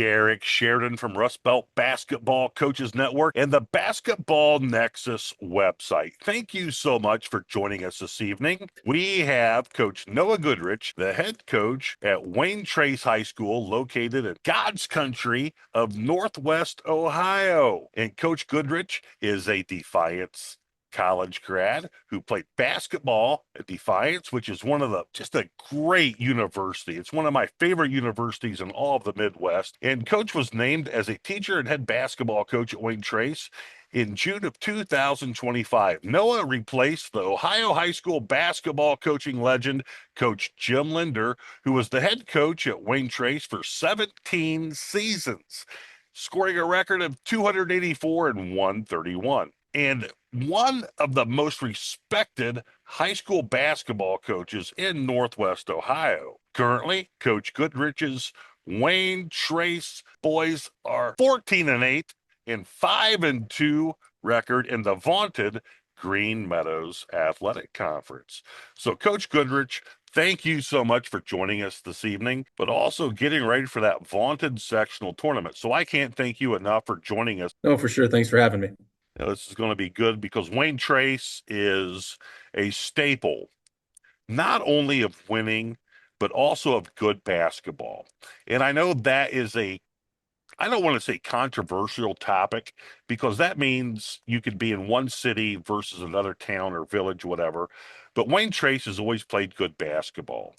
Derek Sheridan from Rust Belt Basketball Coaches Network and the Basketball Nexus website. Thank you so much for joining us this evening. We have Coach Noah Goodrich, the head coach at Wayne Trace High School, located in God's country of Northwest Ohio. And Coach Goodrich is a Defiance College grad who played basketball at Defiance, which is just a great university. It's one of my favorite universities in all of the Midwest. And Coach was named as a teacher and head basketball coach at Wayne Trace in June of 2025. Noah replaced the Ohio high school basketball coaching legend, Coach Jim Linder, who was the head coach at Wayne Trace for 17 seasons, scoring a record of 284 and 131. And one of the most respected high school basketball coaches in Northwest Ohio. Currently, Coach Goodrich's Wayne Trace boys are 14-8 and 5-2 record in the vaunted Green Meadows Athletic Conference. So, Coach Goodrich, thank you so much for joining us this evening, but also getting ready for that vaunted sectional tournament. So I can't thank you enough for joining us. No, for sure. Thanks for having me. This is going to be good because Wayne Trace is a staple, not only of winning, but also of good basketball. And I know that is I don't want to say controversial topic because that means you could be in one city versus another town or village, whatever. But Wayne Trace has always played good basketball.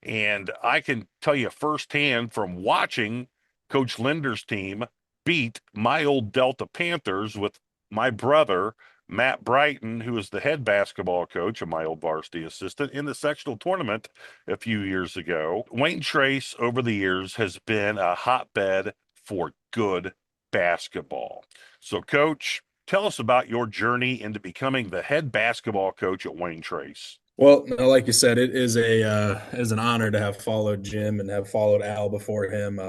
And I can tell you firsthand from watching Coach Linder's team beat my old Delta Panthers with my brother, Matt Brighton, who is the head basketball coach and my old varsity assistant in the sectional tournament a few years ago. Wayne Trace, over the years, has been a hotbed for good basketball. So, Coach, tell us about your journey into becoming the head basketball coach at Wayne Trace. Well, no, like you said, it is an honor to have followed Jim and have followed Al before him.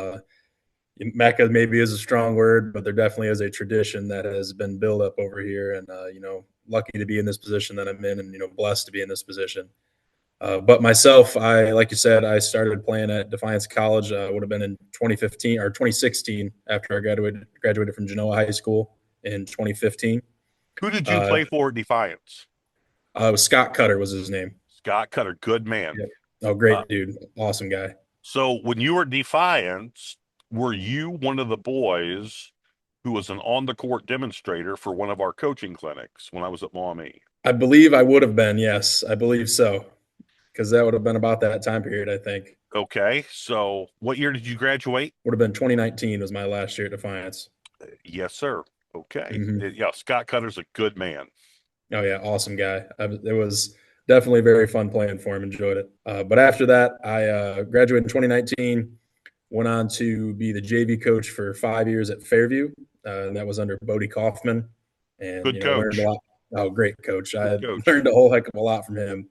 Mecca maybe is a strong word, but there definitely is a tradition that has been built up over here, and lucky to be in this position that I'm in, and blessed to be in this position. But myself, like you said, I started playing at Defiance College. Would have been in 2015 or 2016 after I graduated from Genoa High School in 2015. Who did you Uh, play for at Defiance? Scott Cutter was his name. Scott Cutter, good man. Yep. Oh, Uh, great dude, awesome guy. so when you were at Defiance, were you one of the boys who was an on-the-court demonstrator for one of our coaching clinics when I was at Maumee? I believe I would have been. Yes, I believe so, because that would have been about that time period. I think Okay, so what year did you graduate? would have been 2019 was my last year at Defiance. Yes, sir. Okay. Hmm. Yeah, Scott Cutter's a good man. Oh yeah, awesome guy. It was definitely very fun playing for him. Enjoyed it. But after that, I graduated in 2019. Went on to be the JV coach for 5 years at Fairview, and that was under Bodie Kaufman. And Good learned a coach. lot. Oh, great coach! Good I coach. learned a whole heck of a lot from him.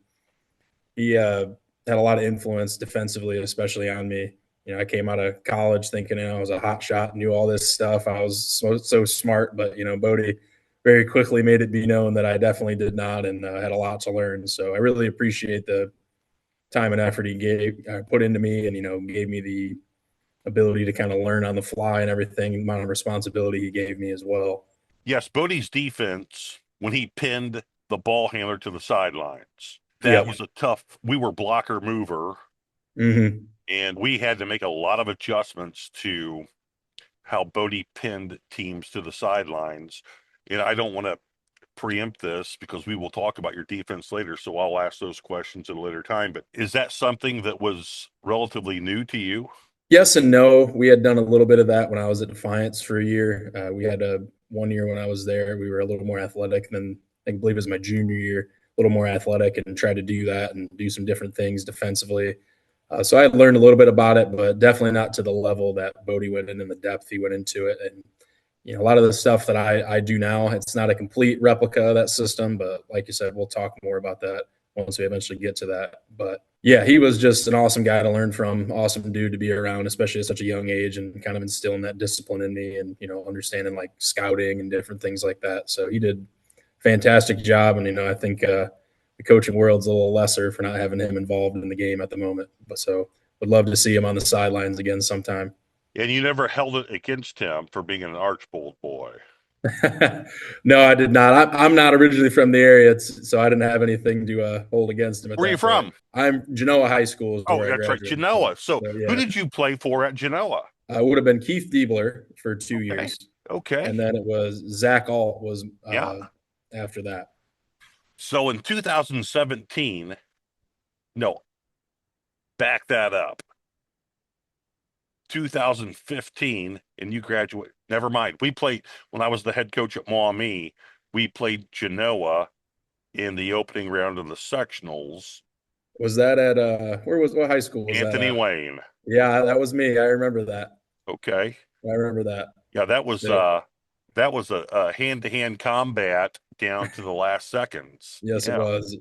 He had a lot of influence defensively, especially on me. I came out of college thinking I was a hot shot, knew all this stuff. I was so smart, but Bodie very quickly made it be known that I definitely did not, and had a lot to learn. So I really appreciate the time and effort he put into me, and gave me the ability to kind of learn on the fly and everything. The amount of responsibility he gave me as well. Yes, Bodie's defense, when he pinned the ball handler to the sidelines, that Yep. was a tough, we were blocker mover, Hmm. and we had to make a lot of adjustments to how Bodie pinned teams to the sidelines. And I don't want to preempt this because we will talk about your defense later, so I'll ask those questions at a later time. But is that something that was relatively new to you? Yes and no. We had done a little bit of that when I was at Defiance for a year. We had a 1 year when I was there. We were a little more athletic than I believe it was my junior year, a little more athletic, and tried to do that and do some different things defensively. So I learned a little bit about it, but definitely not to the level that Bodie went in and the depth he went into it. And a lot of the stuff that I do now, it's not a complete replica of that system, but like you said, we'll talk more about that once we eventually get to that. But yeah, he was just an awesome guy to learn from, awesome dude to be around, especially at such a young age, and kind of instilling that discipline in me, and understanding like scouting and different things like that. So he did a fantastic job, and I think the coaching world's a little lesser for not having him involved in the game at the moment. But so would love to see him on the sidelines again sometime. And you never held it against him for being an Archbold boy. No, I did not. I'm not originally from the area, so I didn't have anything to hold against him at Where are you that point. from? I'm Genoa High School is Oh, where I that's right, graduated from. Genoa. So So who yeah, did you play for at Genoa? I would have been Keith Diebler for 2 Okay. years, Okay. and then it was Zach Alt was Yeah. after that. So in 2017, no, back that up. 2015, and you graduate. Never mind. We played when I was the head coach at Maumee. We played Genoa in the opening round of the sectionals. Was that at what high school was that Anthony at? Wayne. Yeah, that was me. I remember that. Okay. I remember that. Yeah, So, that was a hand-to-hand combat down to the last seconds. yes, it Yeah. was.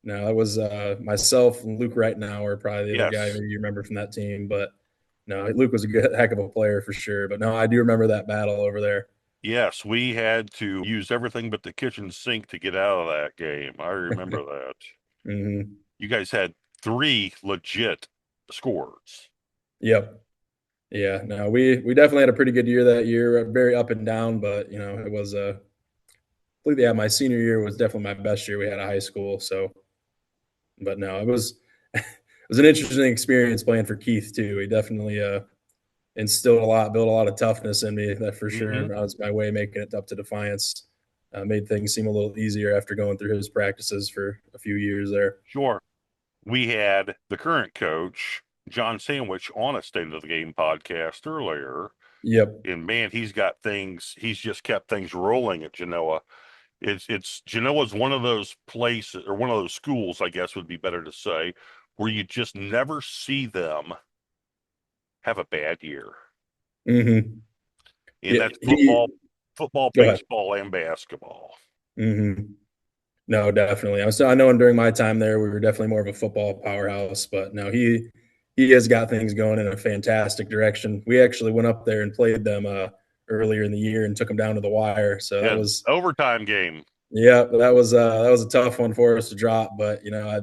No, that was myself and Luke right now are probably the other guy Yes. maybe you remember from that team. But no, Luke was a good heck of a player for sure. But no, I do remember that battle over there. Yes, we had to use everything but the kitchen sink to get out of that game. I remember that. Hmm. You guys had three legit scores. Yep. Yeah. No, we definitely had a pretty good year that year. Very up and down, but it was I believe yeah, my senior year was definitely my best year we had at high school. So, but no, it was it was an interesting experience playing for Keith too. He definitely instilled a lot, built a lot of toughness in me. That for sure. Hmm. And I was my way making it up to Defiance. Made things seem a little easier after going through his practices for a few years there. Sure. We had the current coach, John Sandwich, on a State of the Game podcast earlier. Yep. And man, he's just kept things rolling at Genoa. It's Genoa's one of those places or one of those schools, I guess would be better to say, where you just never see them have a bad year. Mm-hmm. And Yeah. that's He. football, Go ahead. baseball, and basketball. Mm-hmm. No, definitely. I know during my time there, we were definitely more of a football powerhouse, but no, he has got things going in a fantastic direction. We actually went up there and played them earlier in the year and took them down to the wire. So that Yeah, was overtime game. yeah, that was a tough one for us to drop, but I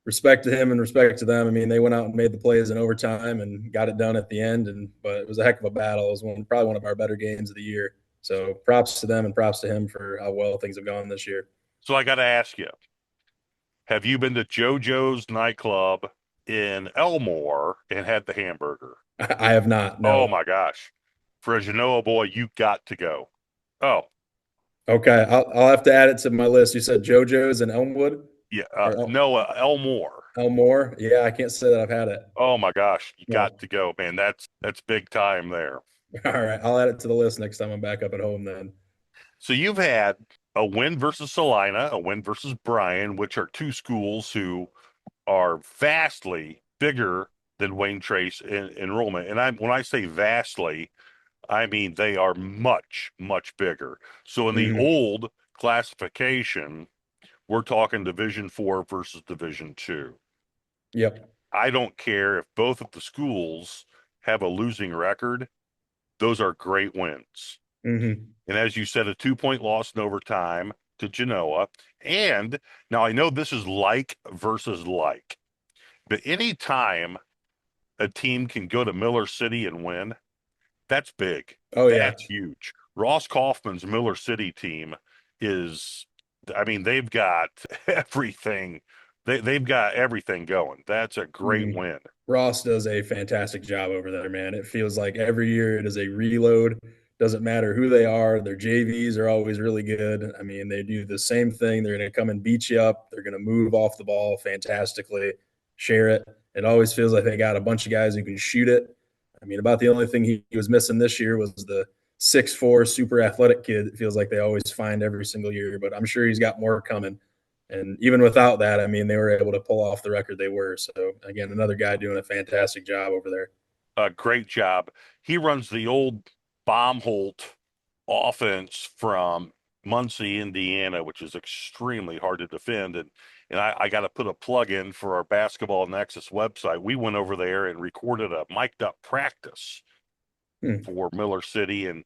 respect to him and respect to them. I mean, they went out and made the plays in overtime and got it done at the end, but it was a heck of a battle. It was probably one of our better games of the year. So props to them and props to him for how well things have gone this year. So I got to ask you, have you been to JoJo's nightclub in Elmore and had the hamburger? I have not. Oh No. my gosh. For a Genoa boy, you got to go. Oh, Okay, I'll have to add it to my list. You said JoJo's in Elmwood yeah. or No, Elmore. Elmore? Yeah, I can't say that I've had it. Oh my gosh, you got No. to go, man. That's big time there. All right, I'll add it to the list next time I'm back up at home. Then. So you've had a win versus Salina, a win versus Bryan, which are two schools who are vastly bigger than Wayne Trace in enrollment. And when I say vastly, I mean they are much, much bigger. So in the Hmm. old classification, we're talking Division 4 versus Division 2. Yep. I don't care if both of the schools have a losing record. Those are great wins. Hmm. And as you said, a 2-point loss in overtime to Genoa. And now I know this is like versus like, but any time a team can go to Miller City and win, that's big. Oh yeah. That's huge. Ross Kaufman's Miller City team is, I mean, they've got everything. They've got everything going. That's a great Hmm. win. Ross does a fantastic job over there, man. It feels like every year it is a reload. Doesn't matter who they are. Their JVs are always really good. I mean, they do the same thing. They're going to come and beat you up. They're going to move off the ball fantastically, share it. It always feels like they got a bunch of guys who can shoot it. I mean, about the only thing he was missing this year was the 6'4" super athletic kid. It feels like they always find every single year, but I'm sure he's got more coming. And even without that, I mean, they were able to pull off the record they were. So again, another guy doing a fantastic job over there. Great job. He runs the old Baumholt offense from Muncie, Indiana, which is extremely hard to defend. And I got to put a plug in for our Basketball Nexus website. We went over there and recorded a mic'd up practice Hmm. for Miller City. And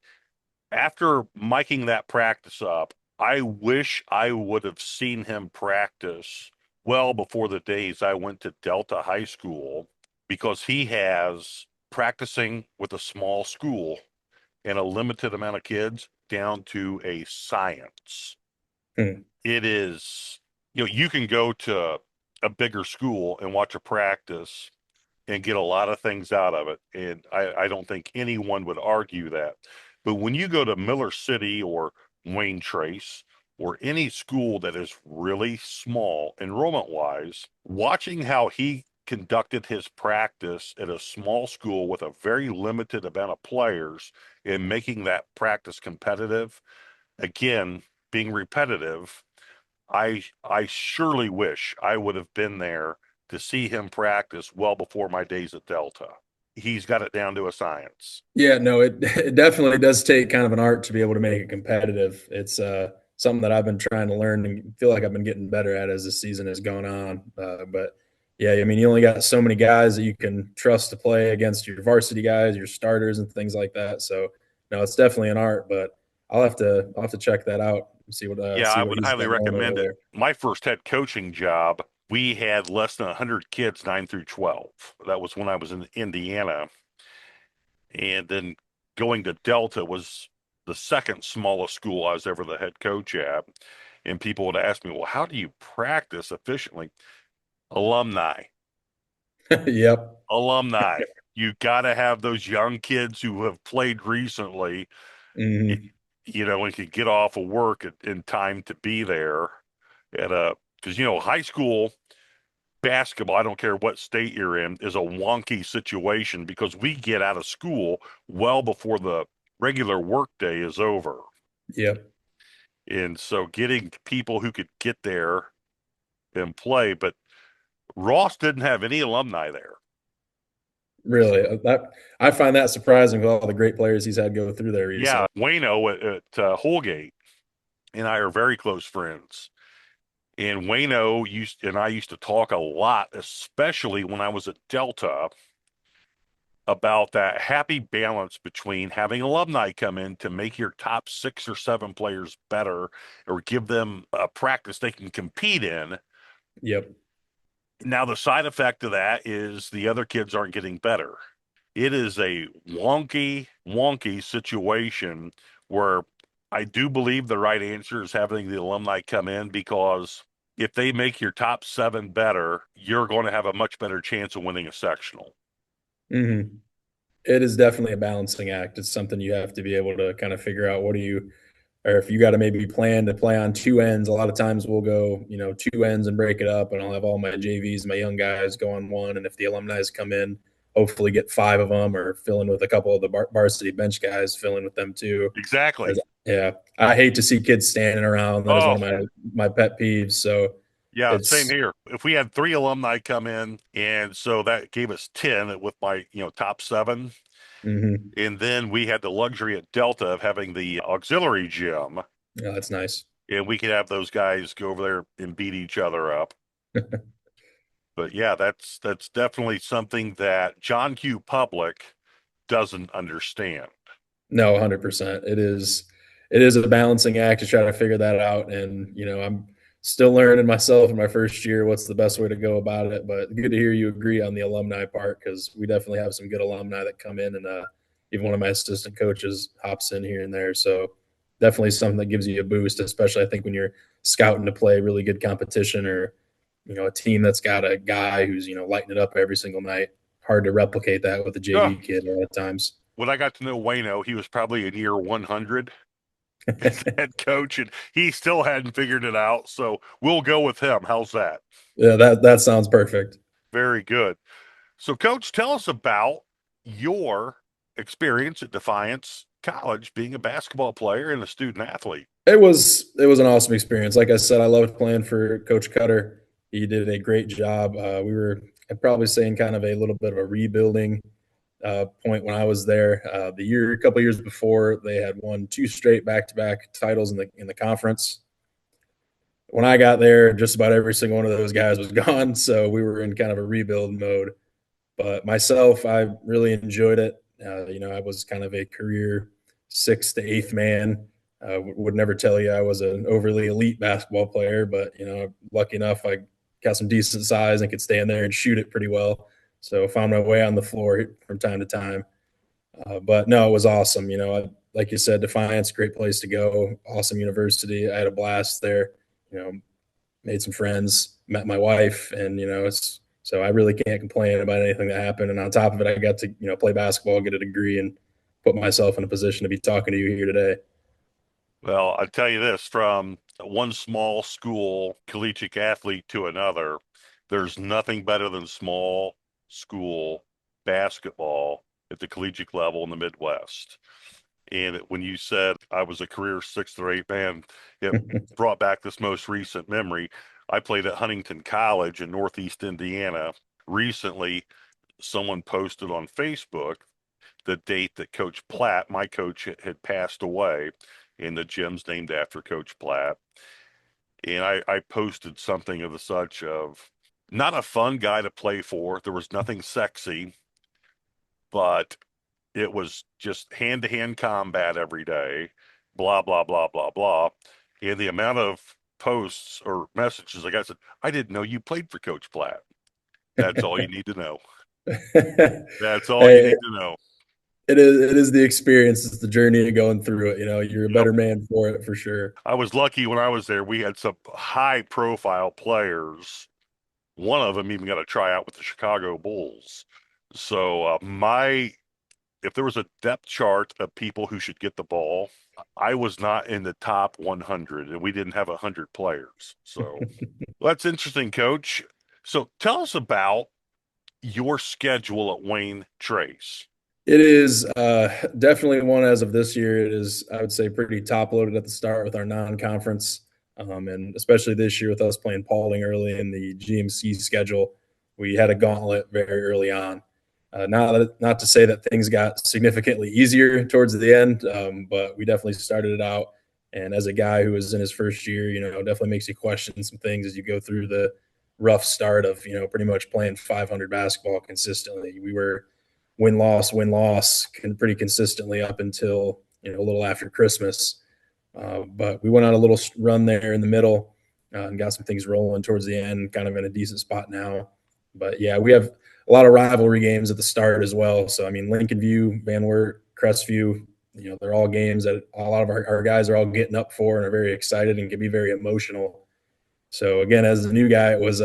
after miking that practice up, I wish I would have seen him practice well before the days I went to Delta High School because he has practicing with a small school and a limited amount of kids down to a science. Hmm. It is, you can go to a bigger school and watch a practice and get a lot of things out of it. And I don't think anyone would argue that. But when you go to Miller City or Wayne Trace or any school that is really small enrollment wise, watching how he conducted his practice at a small school with a very limited amount of players and making that practice competitive, again, being repetitive, I surely wish I would have been there to see him practice well before my days at Delta. He's got it down to a science. Yeah, no, it definitely does take kind of an art to be able to make it competitive. It's something that I've been trying to learn and feel like I've been getting better at as the season has gone on. But yeah, I mean, you only got so many guys that you can trust to play against your varsity guys, your starters, and things like that. So no, it's definitely an art. But I'll have to check that out and Yeah, see I what would he's highly got going over recommend it. there. My first head coaching job, we had less than 100 kids, 9 through 12. That was when I was in Indiana. And then going to Delta was the second smallest school I was ever the head coach at. And people would ask me, well, how do you practice efficiently? Alumni. Yep. Alumni. You got to have those young kids who have played recently, Hmm. and can get off of work in time to be there at because high school basketball, I don't care what state you're in, is a wonky situation because we get out of school well before the regular work day is over. Yep. And so getting people who could get there and play, but Ross didn't have any alumni there. Really, that I find that surprising with all the great players he's had go through there Yeah, recently. Wayno at Holgate and I are very close friends. And Wayno and I used to talk a lot, especially when I was at Delta, about that happy balance between having alumni come in to make your top 6 or 7 players better or give them a practice they can compete in. Yep. Now, the side effect of that is the other kids aren't getting better. It is a wonky situation where I do believe the right answer is having the alumni come in because if they make your top 7 better, you're going to have a much better chance of winning a sectional. Hmm. It is definitely a balancing act. It's something you have to be able to kind of figure out or if you got to maybe plan to play on two ends. A lot of times we'll go, two ends and break it up, and I'll have all my JVs, my young guys go on one. And if the alumni come in, hopefully get 5 of them or fill in with a couple of the varsity bench guys, fill in with them too. Exactly. Yeah, I hate to see kids standing around. That is one Oh, of my pet peeves. So yeah, same it's here. If we had 3 alumni come in, and so that gave us 10 with my, top 7. mhm. And then we had the luxury at Delta of having the auxiliary gym, Yeah, that's nice. and we could have those guys go over there and beat each other up. But yeah, that's definitely something that John Q. Public doesn't understand. No, 100%. It is a balancing act to try to figure that out, and I'm still learning myself in my first year what's the best way to go about it. But good to hear you agree on the alumni part because we definitely have some good alumni that come in, and even one of my assistant coaches hops in here and there. So definitely something that gives you a boost, especially I think when you're scouting to play really good competition or a team that's got a guy who's lighting it up every single night. Hard to replicate that with a Oh, JV kid a lot of times. when I got to know Wayno, he was probably in year 100 as head coach, and he still hadn't figured it out. So we'll go with him. How's that? Yeah, that sounds perfect. Very good. So, Coach, tell us about your experience at Defiance College being a basketball player and a student athlete. It was an awesome experience. Like I said, I loved playing for Coach Cutter. He did a great job. I'd probably say in kind of a little bit of a rebuilding point when I was there. A couple years before, they had won 2 straight back-to-back titles in the conference. When I got there, just about every single one of those guys was gone, so we were in kind of a rebuild mode. But myself, I really enjoyed it. I was kind of a career sixth to eighth man. Would never tell you I was an overly elite basketball player, but lucky enough, I got some decent size and could stand there and shoot it pretty well. So I found my way on the floor from time to time. But no, it was awesome. Like you said, Defiance, great place to go. Awesome university. I had a blast there. You know, made some friends, met my wife, and it's so I really can't complain about anything that happened. And on top of it, I got to play basketball, get a degree, and put myself in a position to be talking to you here today. Well, I tell you this, from one small school collegiate athlete to another, there's nothing better than small school basketball at the collegiate level in the Midwest. And when you said I was a career sixth or eighth man, it brought back this most recent memory. I played at Huntington College in Northeast Indiana. Recently, someone posted on Facebook the date that Coach Platt, my coach, had passed away, and the gym's named after Coach Platt. And I posted something of the such of not a fun guy to play for. There was nothing sexy, but it was just hand to hand combat every day, blah, blah, blah, blah, blah. And the amount of posts or messages I got said, I didn't know you played for Coach Platt. That's all you need to know. That's all you Hey, need to know. it is the experience. It's the journey of going through it. You're a Yep. better man for it for sure. I was lucky when I was there. We had some high profile players. One of them even got a tryout with the Chicago Bulls. So if there was a depth chart of people who should get the ball, I was not in the top 100, and we didn't have 100 players. So that's interesting, Coach. So tell us about your schedule at Wayne Trace. It is definitely one as of this year. It is, I would say, pretty top loaded at the start with our non-conference, and especially this year with us playing Paulding early in the GMC schedule, we had a gauntlet very early on. Not to say that things got significantly easier towards the end, but we definitely started it out. And as a guy who was in his first year, definitely makes you question some things as you go through the rough start of pretty much playing 500 basketball consistently. We were win loss pretty consistently up until a little after Christmas. But we went on a little run there in the middle and got some things rolling towards the end, kind of in a decent spot now. But yeah, we have a lot of rivalry games at the start as well. So I mean, Lincoln View, Van Wert, Crestview, they're all games that a lot of our guys are all getting up for and are very excited and can be very emotional. So again, as a new guy, it was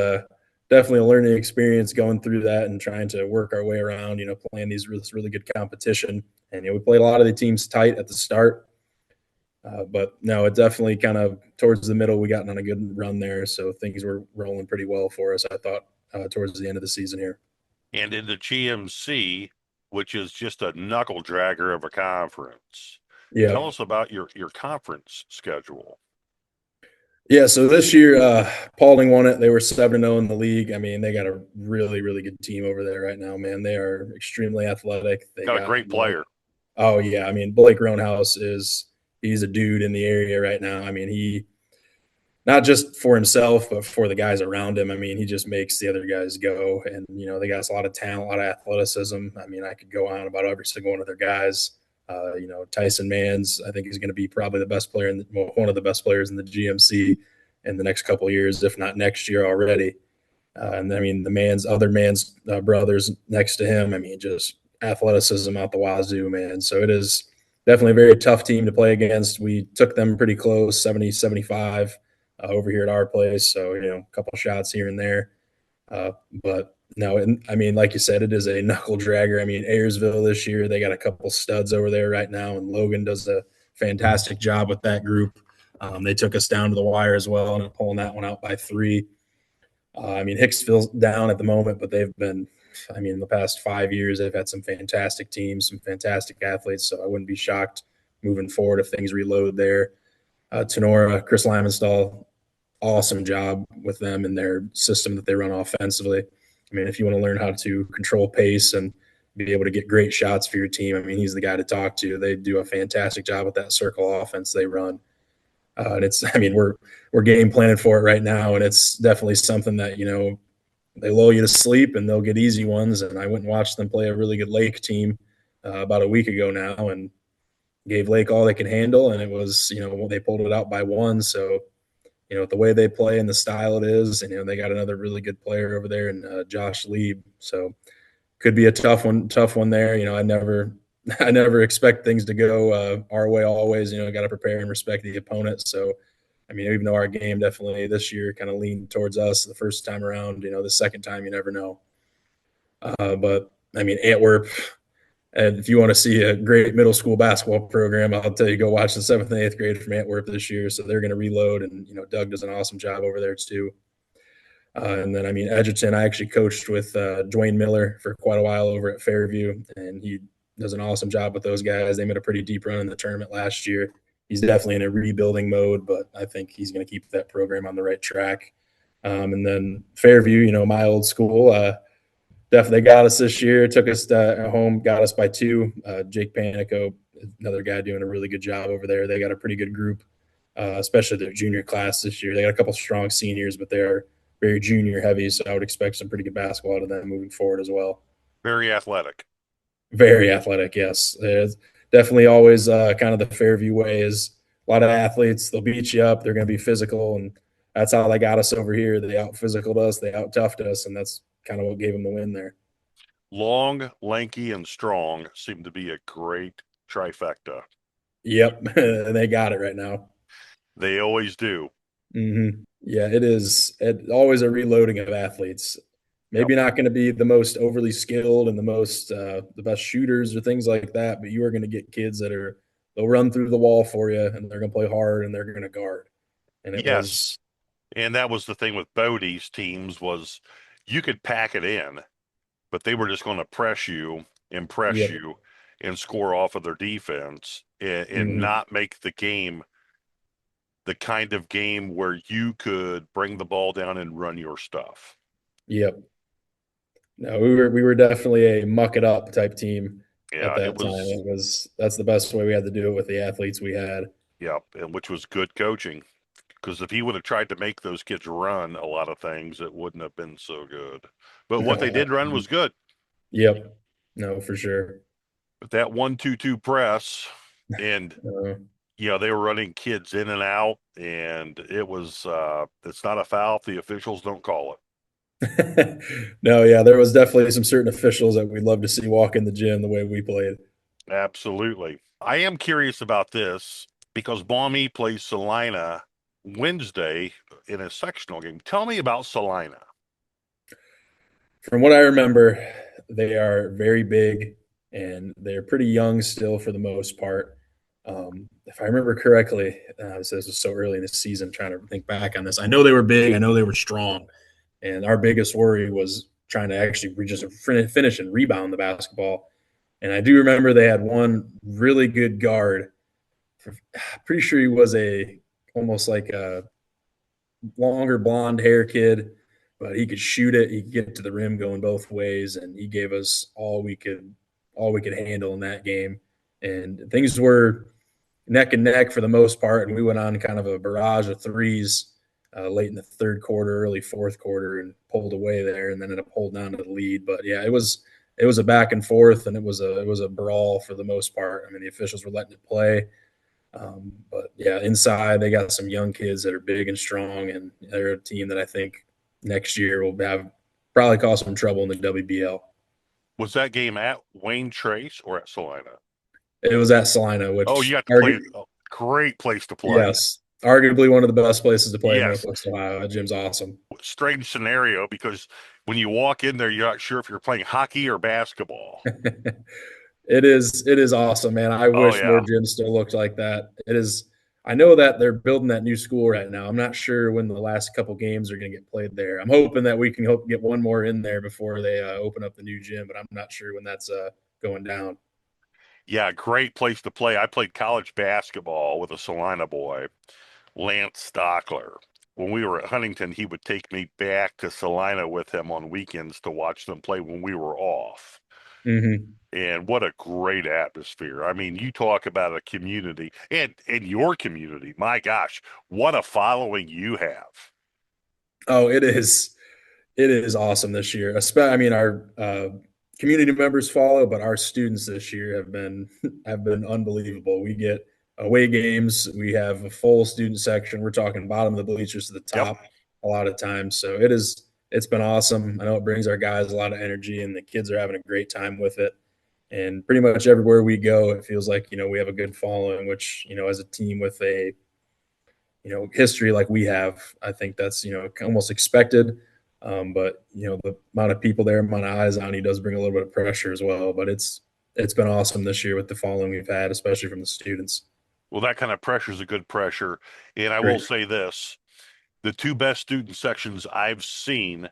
definitely a learning experience going through that and trying to work our way around, playing this really good competition. And, we played a lot of the teams tight at the start. But no, it definitely kind of towards the middle, we got on a good run there. So things were rolling pretty well for us, I thought, towards the end of the season here. And in the GMC, which is just a knuckle dragger of a conference. Yeah. Tell us about your conference schedule. Yeah, so this year, Paulding won it. They were 7-0 in the league. I mean, they got a really, really good team over there right now, man. They are extremely athletic. They Got a got great player. Oh yeah, I mean Blake Roanhouse he's a dude in the area right now. I mean he not just for himself but for the guys around him. I mean he just makes the other guys go, and they got a lot of talent, a lot of athleticism. I mean I could go on about every single one of their guys. Tyson Mans, I think he's going to be probably the best player one of the best players in the GMC in the next couple of years, if not next year already. And I mean, other man's brothers next to him, I mean, just athleticism out the wazoo, man. So it is definitely a very tough team to play against. We took them pretty close, 70-75 over here at our place. So, a couple of shots here and there. But no, I mean, like you said, it is a knuckle dragger. I mean, Ayersville this year, they got a couple studs over there right now, and Logan does a fantastic job with that group. They took us down to the wire as well and pulling that one out by 3. I mean, Hicksville's down at the moment, but they've been, I mean, in the past 5 years, they've had some fantastic teams, some fantastic athletes. So I wouldn't be shocked moving forward if things reload there. Tinora, Chris Lymanstall, awesome job with them and their system that they run offensively. I mean, if you want to learn how to control pace and be able to get great shots for your team, I mean, he's the guy to talk to. They do a fantastic job with that circle offense they run. And I mean, we're game planning for it right now, and it's definitely something that they lull you to sleep and they'll get easy ones. And I went and watched them play a really good Lake team about a week ago now, and gave Lake all they could handle, and it was they pulled it out by 1. So the way they play and the style it is, and they got another really good player over there in Josh Lieb. So could be a tough one there. I never expect things to go our way always. Got to prepare and respect the opponent. So, I mean, even though our game definitely this year kind of leaned towards us the first time around, the second time you never know. But I mean, Antwerp. And if you want to see a great middle school basketball program, I'll tell you go watch the 7th and 8th grade from Antwerp this year. So they're going to reload, and Doug does an awesome job over there too. And then, I mean, Edgerton, I actually coached with Dwayne Miller for quite a while over at Fairview, and he does an awesome job with those guys. They made a pretty deep run in the tournament last year. He's definitely in a rebuilding mode, but I think he's going to keep that program on the right track. And then Fairview, my old school, definitely got us this year. Took us at home, got us by 2. Jake Panico, another guy doing a really good job over there. They got a pretty good group, especially their junior class this year. They got a couple strong seniors, but they're very junior heavy, so I would expect some pretty good basketball out of them moving forward as well. Very athletic. Very athletic, yes. It's definitely always kind of the Fairview way is a lot of athletes. They'll beat you up. They're going to be physical, and that's how they got us over here. They out physicaled us. They out toughed us, and that's kind of what gave them the win there. Long, lanky, and strong seem to be a great trifecta. Yep, and they got it right now. They always do. Mm-hmm. Yeah, it is. Always a reloading of athletes. Maybe Yep. not going to be the most overly skilled and the best shooters or things like that, but you are going to get kids they'll run through the wall for you, and they're going to play hard, and they're going to guard. And it Yes. was, And that was the thing with Bodie's teams was you could pack it in, but they were just going to impress yep. you, and score off of their defense and Mm-hmm. not make the game the kind of game where you could bring the ball down and run your stuff. Yep. No, we were definitely a muck it up type team at Yeah, it that time. was, That's the best way we had to do it with the athletes we had. yeah, and which was good coaching. Because if he would have tried to make those kids run a lot of things, it wouldn't have been so good. But what they No, did run was good. yep. No, for sure. But that 1-2-2 press, and Uh, they were running kids in and out, and it's not a foul if the officials don't call it. no, yeah, there was definitely some certain officials that we'd love to see walk in the gym the way we played. Absolutely. I am curious about this because Maumee plays Salina Wednesday in a sectional game. Tell me about Salina. From what I remember, they are very big and they're pretty young still for the most part. If I remember correctly, so this was so early in the season, trying to think back on this. I know they were big. I know they were strong. And our biggest worry was trying to actually just finish and rebound the basketball. And I do remember they had one really good guard. Pretty sure he was almost like a longer blonde hair kid, but he could shoot it. He could get to the rim going both ways, and he gave us all we could handle in that game. And things were neck and neck for the most part, and we went on kind of a barrage of threes late in the third quarter, early fourth quarter, and pulled away there, and then ended up holding on to the lead. But yeah, it was a back and forth, and it was a brawl for the most part. I mean, the officials were letting it play. But yeah, inside they got some young kids that are big and strong, and they're a team that I think next year will have probably cause some trouble in the WBL. Was that game at Wayne Trace or at Salina? It was at Salina, Oh, you which got to play. Oh, great place to play. yes, arguably one of the best places to play in Yes. Northwest Ohio. That gym's awesome. Strange scenario because when you walk in there, you're not sure if you're playing hockey or basketball. It is awesome, man. I Oh, wish more yeah. gyms still looked like that. It is. I know that they're building that new school right now. I'm not sure when the last couple games are going to get played there. I'm hoping that we can hope get one more in there before they open up the new gym, but I'm not sure when that's going down. Yeah, great place to play. I played college basketball with a Salina boy, Lance Stockler. When we were at Huntington, he would take me back to Salina with him on weekends to watch them play when we were off. Mm-hmm. And what a great atmosphere. I mean, you talk about a community and your community. My gosh, what a following you have. Oh, it is. It is awesome this year. I mean, our community members follow, but our students this year have been unbelievable. We get away games. We have a full student section. We're talking bottom of the bleachers to the Yep. top a lot of times. So it is. it's been awesome. I know it brings our guys a lot of energy, and the kids are having a great time with it. And pretty much everywhere we go, it feels like we have a good following. Which as a team with a history like we have, I think that's almost expected. But the amount of people there, amount of eyes on you, does bring a little bit of pressure as well. But it's been awesome this year with the following we've had, especially from the students. Well, that kind of pressure is a good pressure. And I will Great. say this, the two best student sections I've seen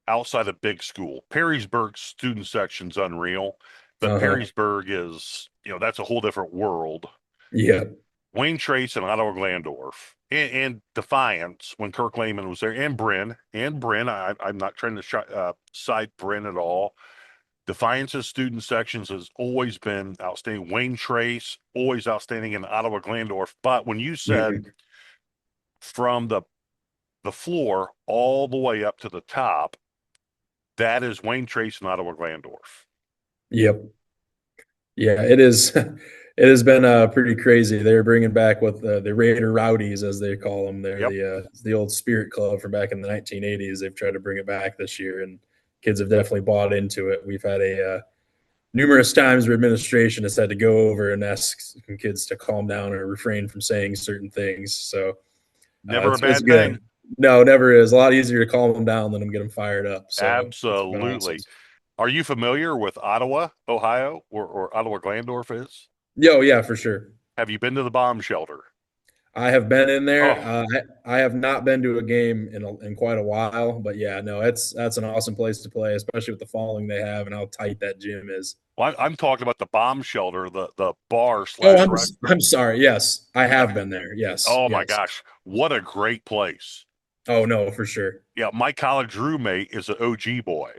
outside of big school, Perrysburg's student section's unreal, but Uh-huh. Perrysburg is, that's a whole different world. Yeah. Wayne Trace and Ottawa Glandorf and Defiance when Kirk Lehman was there, and Bryn. I'm not trying to cite Bryn at all. Defiance's student sections has always been outstanding. Wayne Trace, always outstanding in Ottawa Glandorf. But when you said Mhm. from the floor all the way up to the top, that is Wayne Trace and Ottawa Glandorf. Yep. Yeah, it is. It has been pretty crazy. They're bringing back what the Raider Rowdies, as they call them. They're Yep. the old Spirit Club from back in the 1980s. They've tried to bring it back this year, and kids have definitely bought into it. We've had a numerous times where administration has had to go over and ask some kids to calm down or refrain from saying certain things. So Never a it's bad thing. good. No, never is. A lot easier to calm them down than them get them fired up. So it's been awesome. Absolutely. Are you familiar with Ottawa, Ohio, or Ottawa Glandorf is? Yo, yeah, for sure. Have you been to the bomb shelter? I have been in there. Oh, I have not been to a game in quite a while, but yeah, no, that's an awesome place to play, especially with the following they have and how tight that gym is. well, I'm talking about the bomb shelter, the bar Oh, slash I'm restaurant. sorry. Yes, I Yeah. have been there. Yes, Oh my yes. gosh, what a great place. Oh no, for sure. Yeah, my college roommate is an OG boy.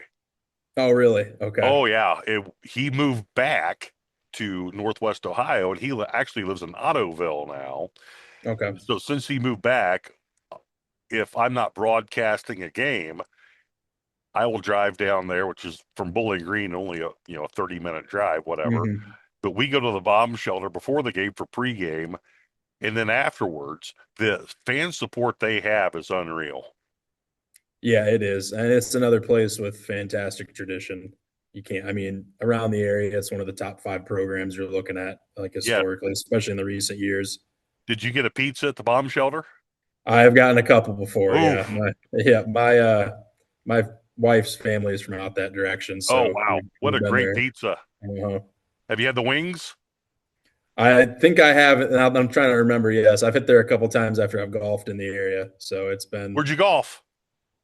Oh really? Okay. Oh yeah, he moved back to Northwest Ohio, and actually lives in Ottoville now. Okay. So since he moved back, if I'm not broadcasting a game, I will drive down there, which is from Bowling Green, only a 30-minute drive, whatever. Hmm. But we go to the bomb shelter before the game for pregame, and then afterwards, the fan support they have is unreal. Yeah, it is, and it's another place with fantastic tradition. You can't. I mean, around the area, it's one of the top 5 programs you're looking at, like Yeah. historically, especially in the recent years. Did you get a pizza at the bomb shelter? I have gotten a couple before, Oh, yeah. My wife's family is from out that direction, oh so wow, what we've a been great there. pizza! Uh-huh. Have you had the wings? I think I have, and I'm trying to remember. Yes, I've hit there a couple times after I've golfed in the area, so it's been. Where'd you golf?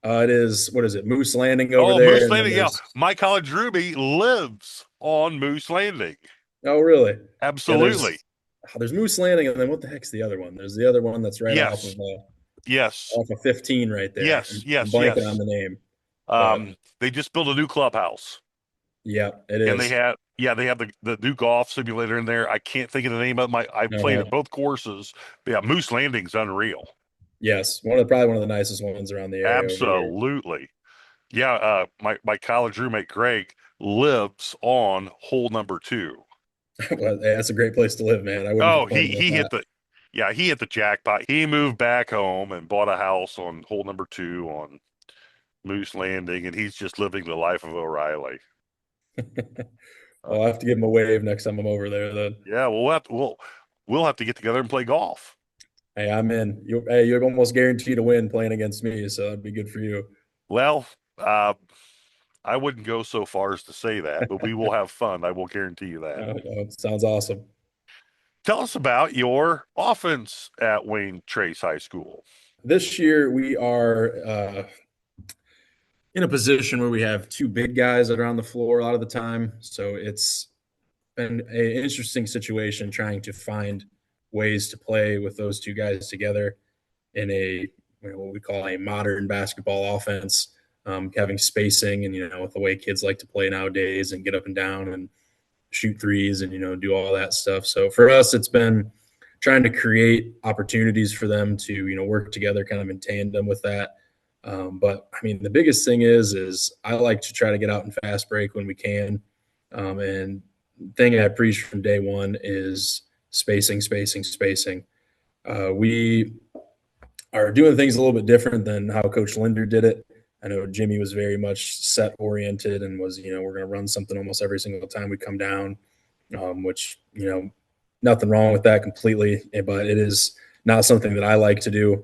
It is what is it? Moose Landing over Oh, there, Moose and then Landing. Yeah, there's. my college roomie lives on Moose Landing. Oh, really? Yeah, Absolutely. there's Moose Landing, and then what the heck's the other one? There's the other one that's right Yes, yes, off of 15 right there. yes, I'm yes, blanking on yes. the name, but They just built a new clubhouse, yeah, it and is. they have the new golf simulator in there. I can't think of the name of my. I've played Uh-huh. at both courses. But yeah, Moose Landing's unreal. Yes, probably one of the nicest ones around the area over here. Absolutely. Yeah, my college roommate Greg lives on hole number two. Well, hey, that's a great place to live, man. I wouldn't Oh, complain about that. he hit the jackpot. He moved back home and bought a house on hole number two on Moose Landing, and he's just living the life of O'Reilly. Uh, Well, I'll have to give him a wave next time I'm over there. Then, yeah, we'll have to get together and play golf. hey, I'm in. You're almost guaranteed to win playing against me, so that'd be good for you. Well, I wouldn't go so far as to say that, but we will have fun. I will guarantee you that. Sounds awesome. Tell us about your offense at Wayne Trace High School. This year we are in a position where we have 2 big guys that are on the floor a lot of the time, so it's been an interesting situation trying to find ways to play with those 2 guys together in what we call a modern basketball offense, having spacing and with the way kids like to play nowadays and get up and down and shoot threes and do all that stuff. So for us, it's been trying to create opportunities for them to work together, kind of in tandem with that. But I mean, the biggest thing is I like to try to get out and fast break when we can. And thing I preach from day one is spacing, spacing, spacing. We are doing things a little bit different than how Coach Linder did it. I know Jimmy was very much set oriented and was, we're going to run something almost every single time we come down, which, nothing wrong with that completely, but it is not something that I like to do.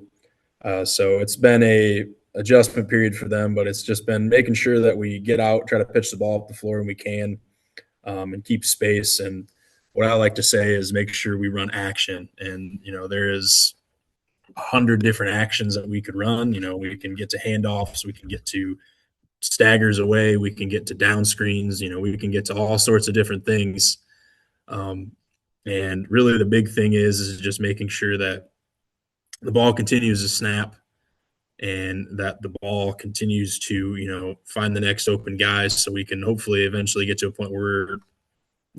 So it's been a adjustment period for them, but it's just been making sure that we get out, try to pitch the ball up the floor when we can, and keep space. And what I like to say is make sure we run action. And, there is 100 different actions that we could run. We can get to handoffs, we can get to staggers away, we can get to down screens, we can get to all sorts of different things. And really the big thing is just making sure that the ball continues to snap and that the ball continues to, find the next open guys so we can hopefully eventually get to a point where we're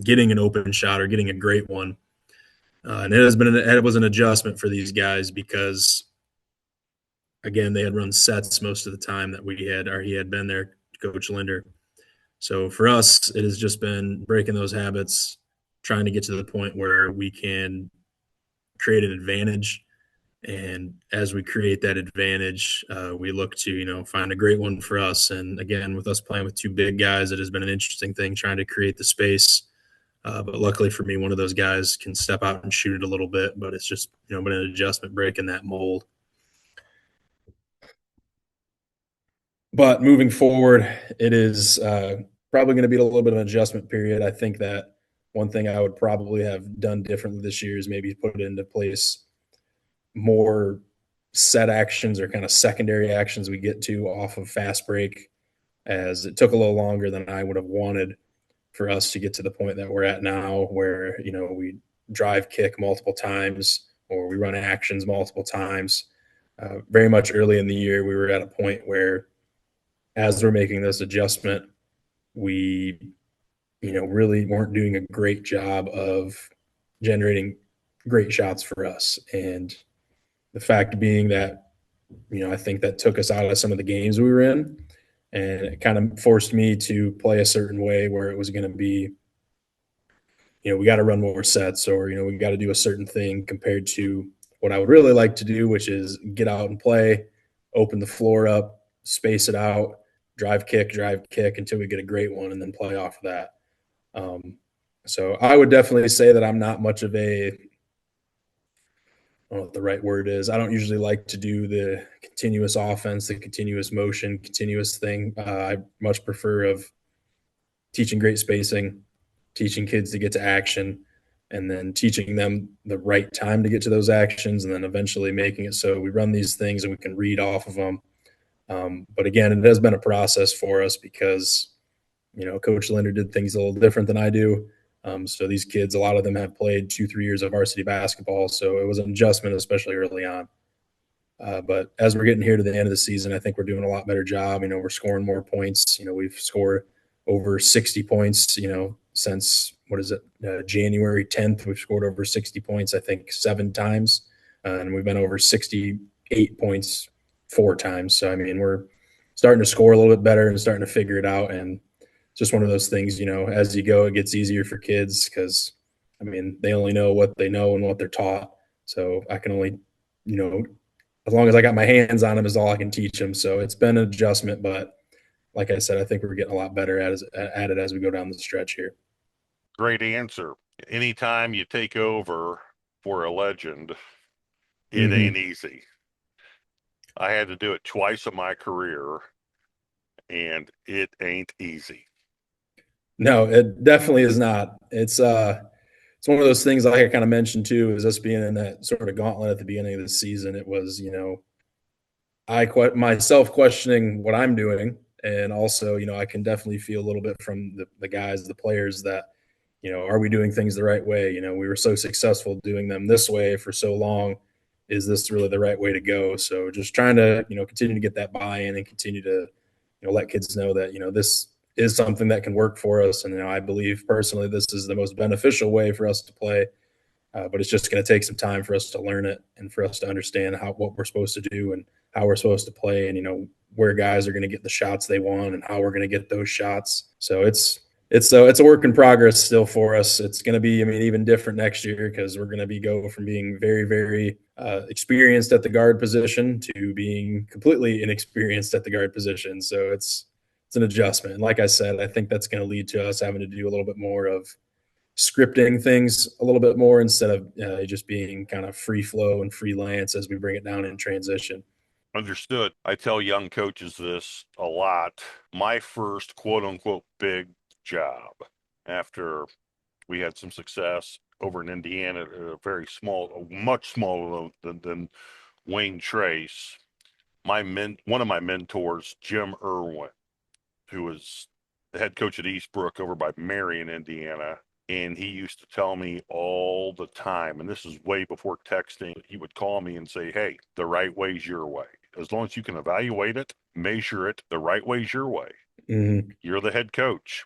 getting an open shot or getting a great one. And it was an adjustment for these guys because, again, they had run sets most of the time that he had been there, Coach Linder. So for us, it has just been breaking those habits, trying to get to the point where we can create an advantage. And as we create that advantage, we look to, find a great one for us. And again, with us playing with two big guys, it has been an interesting thing trying to create the space. But luckily for me, one of those guys can step out and shoot it a little bit, but it's just, been an adjustment breaking that mold. But moving forward, it is probably going to be a little bit of an adjustment period. I think that one thing I would probably have done differently this year is maybe put into place more set actions or kind of secondary actions we get to off of fast break, as it took a little longer than I would have wanted for us to get to the point that we're at now where, we drive kick multiple times or we run actions multiple times. Very much early in the year, we were at a point where as we're making this adjustment, we, really weren't doing a great job of generating great shots for us. And the fact being that, I think that took us out of some of the games we were in, and it kind of forced me to play a certain way where it was going to be, we got to run more sets or, we got to do a certain thing compared to what I would really like to do, which is get out and play, open the floor up, space it out, drive kick until we get a great one and then play off of that. So I would definitely say that I'm not much of a, I don't know what the right word is. I don't usually like to do the continuous offense, the continuous motion, continuous thing. I much prefer of teaching great spacing, teaching kids to get to action, and then teaching them the right time to get to those actions, and then eventually making it so we run these things and we can read off of them. But again, it has been a process for us because, Coach Linder did things a little different than I do. So these kids, a lot of them have played 2-3 years of varsity basketball. So it was an adjustment, especially early on. But as we're getting here to the end of the season, I think we're doing a lot better job. We're scoring more points. We've scored over 60 points, since, January 10th. We've scored over 60 points, I think, 7 times. And we've been over 68 points 4 times. So, we're starting to score a little bit better and starting to figure it out. And it's just one of those things, as you go, it gets easier for kids because, they only know what they know and what they're taught. So I can only, as long as I got my hands on them is all I can teach them. So it's been an adjustment, but like I said, I think we're getting a lot better at it as we go down the stretch here. Great answer. Anytime you take over for a legend, it ain't easy. I had to do it twice in my career, and it ain't easy. No, it definitely is not. It's one of those things, like I kind of mentioned too, is us being in that sort of gauntlet at the beginning of the season. It was, myself questioning what I'm doing. And also, I can definitely feel a little bit from the guys, the players that, are we doing things the right way? We were so successful doing them this way for so long. Is this really the right way to go? So just trying to, continue to get that buy-in and continue to, let kids know that, this is something that can work for us. And, I believe personally this is the most beneficial way for us to play. But it's just going to take some time for us to learn it and for us to understand what we're supposed to do and how we're supposed to play and, where guys are going to get the shots they want and how we're going to get those shots. So it's a work in progress still for us. It's going to be, even different next year because we're going to go from being very, very experienced at the guard position to being completely inexperienced at the guard position. So it's an adjustment. And like I said, I think that's going to lead to us having to do a little bit more of scripting things a little bit more instead of just being kind of free flow and freelance as we bring it down in transition. Understood. I tell young coaches this a lot. My first quote unquote big job after we had some success over in Indiana, a very small, much smaller than Wayne Trace. One of my mentors, Jim Irwin, who was the head coach at Eastbrook over by Marion, Indiana. And he used to tell me all the time, and this is way before texting, he would call me and say, hey, the right way's your way. As long as you can evaluate it, measure it, the right way's your way. Mm-hmm. You're the head coach.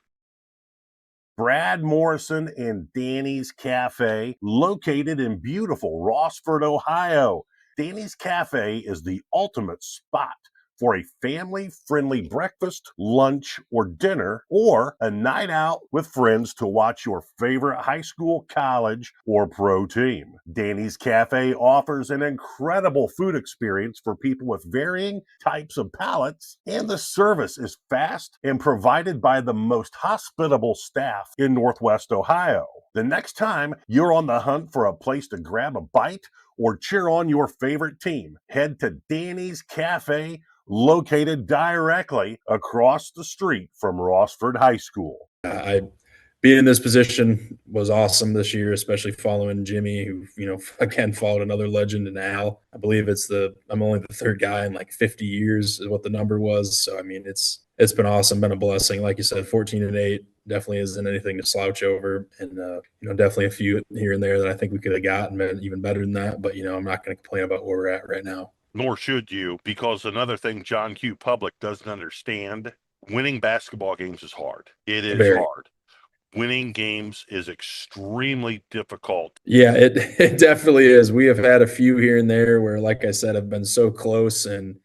Brad Morrison and Danny's Cafe, located in beautiful Rossford, Ohio. Danny's Cafe is the ultimate spot for a family-friendly breakfast, lunch, or dinner, or a night out with friends to watch your favorite high school, college, or pro team. Danny's Cafe offers an incredible food experience for people with varying types of palates, and the service is fast and provided by the most hospitable staff in Northwest Ohio. The next time you're on the hunt for a place to grab a bite or cheer on your favorite team, head to Danny's Cafe, located directly across the street from Rossford High School. I being in this position was awesome this year, especially following Jimmy, who again followed another legend in Al. I believe I'm only the third guy in like 50 years is what the number was. So I mean, it's been awesome, been a blessing. Like you said, 14-8 definitely isn't anything to slouch over, and definitely a few here and there that I think we could have gotten even better than that. But I'm not going to complain about where we're at right now. Nor should you, because another thing John Q. Public doesn't understand, winning basketball games is hard. It is hard. Winning games is extremely difficult. Yeah, it definitely is. We have had a few here and there where, like I said, have been so close, and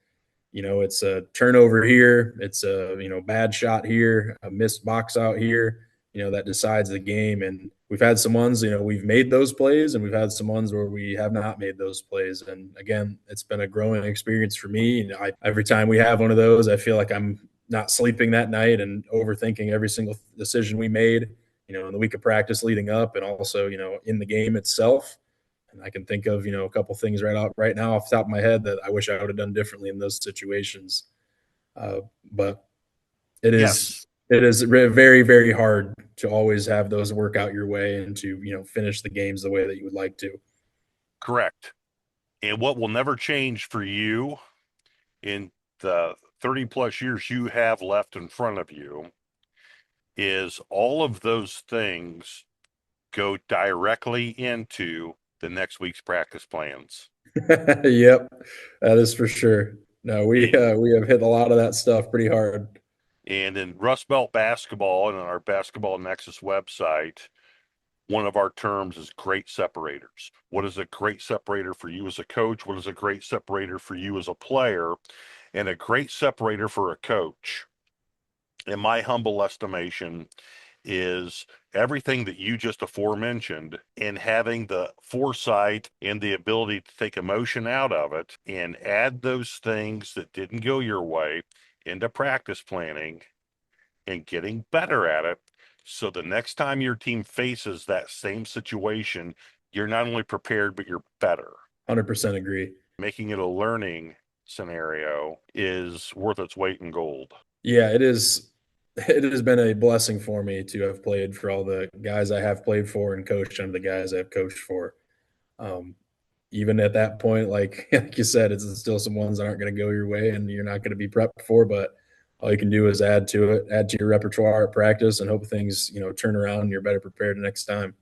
it's a turnover here, it's a bad shot here, a missed box out here, that decides the game. And we've had some ones, we've made those plays, and we've had some ones where we have not made those plays. And again, it's been a growing experience for me. And every time we have one of those, I feel like I'm not sleeping that night and overthinking every single decision we made, in the week of practice leading up, and also, in the game itself. And I can think of, a couple things right now off the top of my head that I wish I would have done differently in those situations. But it is very, very hard to always have those work out your way and to, finish the games the way that you would like to. Correct. And what will never change for you in the 30 plus years you have left in front of you is all of those things go directly into the next week's practice plans. Yep, that is for sure. No, we have hit a lot of that stuff pretty hard. And in Rust Belt basketball and on our Basketball Nexus website, one of our terms is great separators. What is a great separator for you as a coach? What is a great separator for you as a player? And a great separator for a coach, in my humble estimation, is everything that you just aforementioned, and having the foresight and the ability to take emotion out of it and add those things that didn't go your way into practice planning and getting better at it. So the next time your team faces that same situation, you're not only prepared, but you're better. 100% agree. Making it a learning scenario is worth its weight in gold. Yeah, it is. It has been a blessing for me to have played for all the guys I have played for and coached under the guys I've coached for. Even at that point, like you said, it's still some ones that aren't going to go your way and you're not going to be prepped for, but all you can do is add to it, add to your repertoire at practice, and hope things, turn around and you're better prepared next time.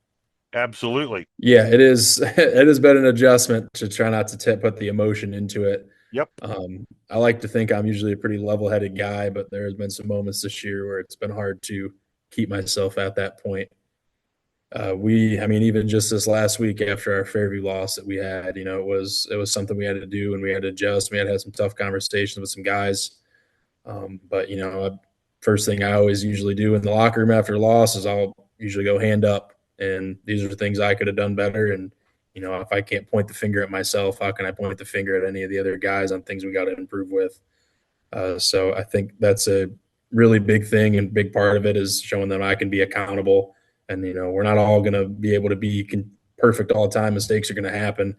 Absolutely. Yeah, it is. It has been an adjustment to try not to put the emotion into it. Yep. I like to think I'm usually a pretty level-headed guy, but there has been some moments this year where it's been hard to keep myself at that point. Even just this last week after our Fairview loss that we had, it was something we had to do, and we had to adjust. We had to have some tough conversations with some guys. But first thing I always usually do in the locker room after a loss is I'll usually go hand up, and these are the things I could have done better, and You know, if I can't point the finger at myself, how can I point the finger at any of the other guys on things we got to improve with? So I think that's a really big thing, and big part of it is showing them I can be accountable. And you know, we're not all going to be able to be perfect all the time. Mistakes are going to happen,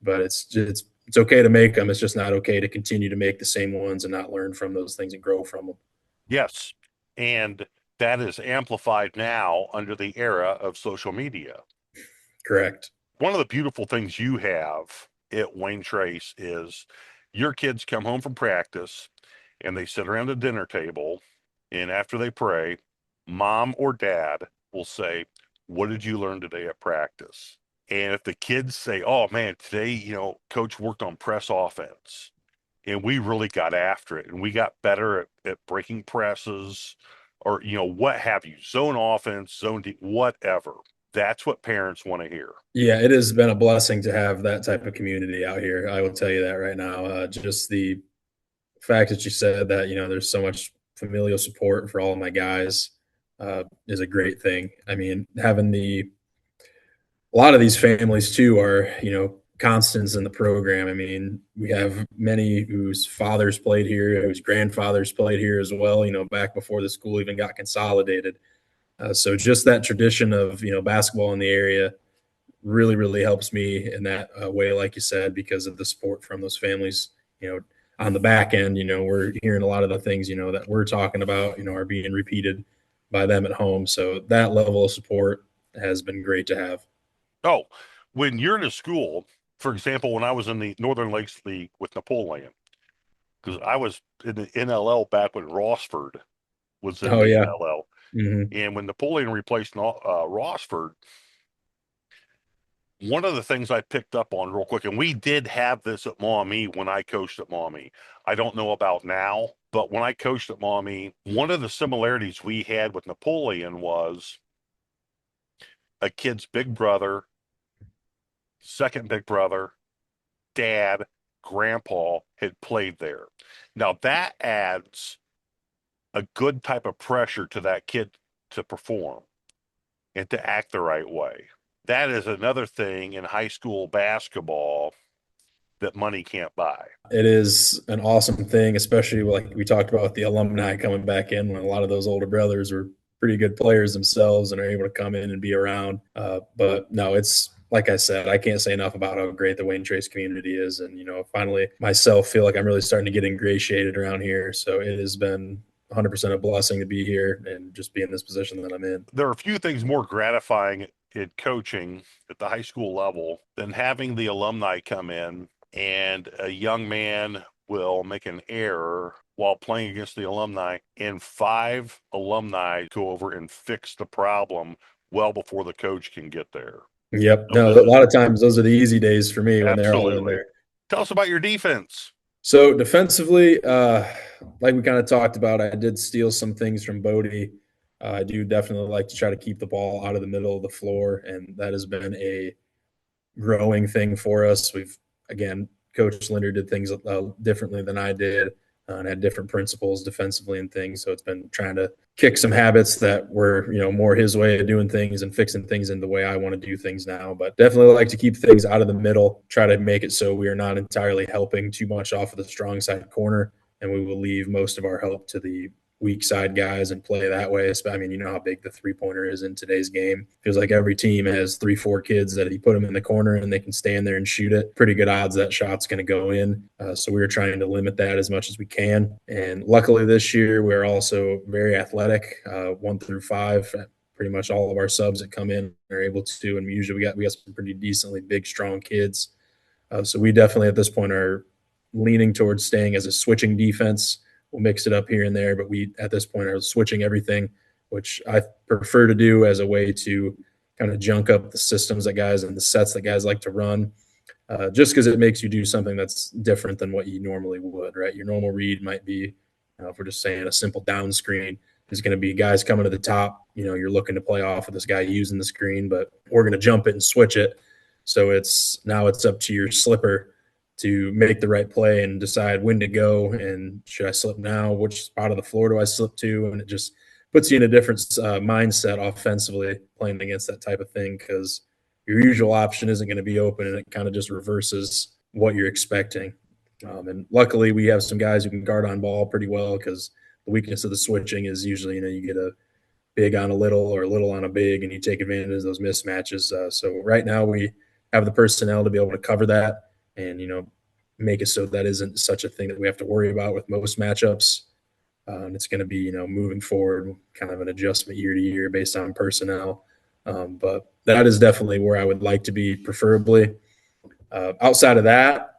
but it's okay to make them. It's just not okay to continue to make the same ones and not learn from those things and grow from them. Yes. And that is amplified now under the era of social media. Correct. One of the beautiful things you have at Wayne Trace is your kids come home from practice and they sit around the dinner table, and after they pray, mom or dad will say, "What did you learn today at practice?" And if the kids say, "Oh man, today, coach worked on press offense and we really got after it and we got better at breaking presses," or, what have you, zone offense, zone deep, whatever. That's what parents want to hear. Yeah, it has been a blessing to have that type of community out here. I will tell you that right now. Just the fact that you said that, you know, there's so much familial support for all of my guys is a great thing. I mean, having a lot of these families too are, you know, constants in the program. I mean, we have many whose fathers played here, whose grandfathers played here as well, you know, back before the school even got consolidated. So just that tradition of, you know, basketball in the area really, really helps me in that way, like you said, because of the support from those families. You know, on the back end, you know, we're hearing a lot of the things, you know, that we're talking about, you know, are being repeated by them at home. So that level of support has been great to have. Oh, when you're in a school, for example, when I was in the Northern Lakes League with Napoleon, because I was in the NLL back when Rossford was in Oh the yeah. NLL. Hmm. And when Napoleon replaced Rossford, one of the things I picked up on real quick, and we did have this at Maumee when I coached at Maumee. I don't know about now, but when I coached at Maumee, one of the similarities we had with Napoleon was a kid's big brother, second big brother, dad, grandpa had played there. Now that adds a good type of pressure to that kid to perform and to act the right way. That is another thing in high school basketball that money can't buy. It is an awesome thing, especially like we talked about with the alumni coming back in when a lot of those older brothers were pretty good players themselves and are able to come in and be around. But no, it's like I said, I can't say enough about how great the Wayne Trace community is. And, you know, finally myself feel like I'm really starting to get ingratiated around here. So it has been 100% a blessing to be here and just be in this position that I'm in. There are a few things more gratifying in coaching at the high school level than having the alumni come in and a young man will make an error while playing against the alumni, and 5 alumni go over and fix the problem well before the coach can get there. Yep. So No, this a is lot of times those are the easy days for me when they're all in absolutely. there. Tell us about your defense. So defensively, like we kind of talked about, I did steal some things from Bodie. I do definitely like to try to keep the ball out of the middle of the floor, and that has been a growing thing for us. We've again, Coach Linder did things differently than I did, and had different principles defensively and things. So it's been trying to kick some habits that were, you know, more his way of doing things and fixing things in the way I want to do things now. But definitely like to keep things out of the middle, try to make it so we are not entirely helping too much off of the strong side corner, and we will leave most of our help to the weak side guys and play that way. I mean, you know how big the 3-pointer is in today's game. Feels like every team has 3-4 kids that if you put them in the corner and they can stand there and shoot it, pretty good odds that shot's going to go in. So we were trying to limit that as much as we can. And luckily this year, we're also very athletic, 1 through 5. Pretty much all of our subs that come in are able to, and usually we got some pretty decently big, strong kids. So we definitely at this point are leaning towards staying as a switching defense. We'll mix it up here and there, but we at this point are switching everything, which I prefer to do as a way to kind of junk up the systems that guys and the sets that guys like to run, just because it makes you do something that's different than what you normally would, right? Your normal read might be, if we're just saying a simple down screen, is going to be guys coming to the top. You know, you're looking to play off of this guy using the screen, but we're going to jump it and switch it. So it's up to your slipper to make the right play and decide when to go and should I slip now? Which spot of the floor do I slip to? And it just puts you in a different mindset offensively playing against that type of thing because your usual option isn't going to be open, and it kind of just reverses what you're expecting. And luckily, we have some guys who can guard on ball pretty well, because the weakness of the switching is usually, you get a big on a little or a little on a big, and you take advantage of those mismatches. So right now we have the personnel to be able to cover that, and make it so that isn't such a thing that we have to worry about with most matchups. And it's going to be, moving forward, kind of an adjustment year to year based on personnel. But that is definitely where I would like to be, preferably. Outside of that,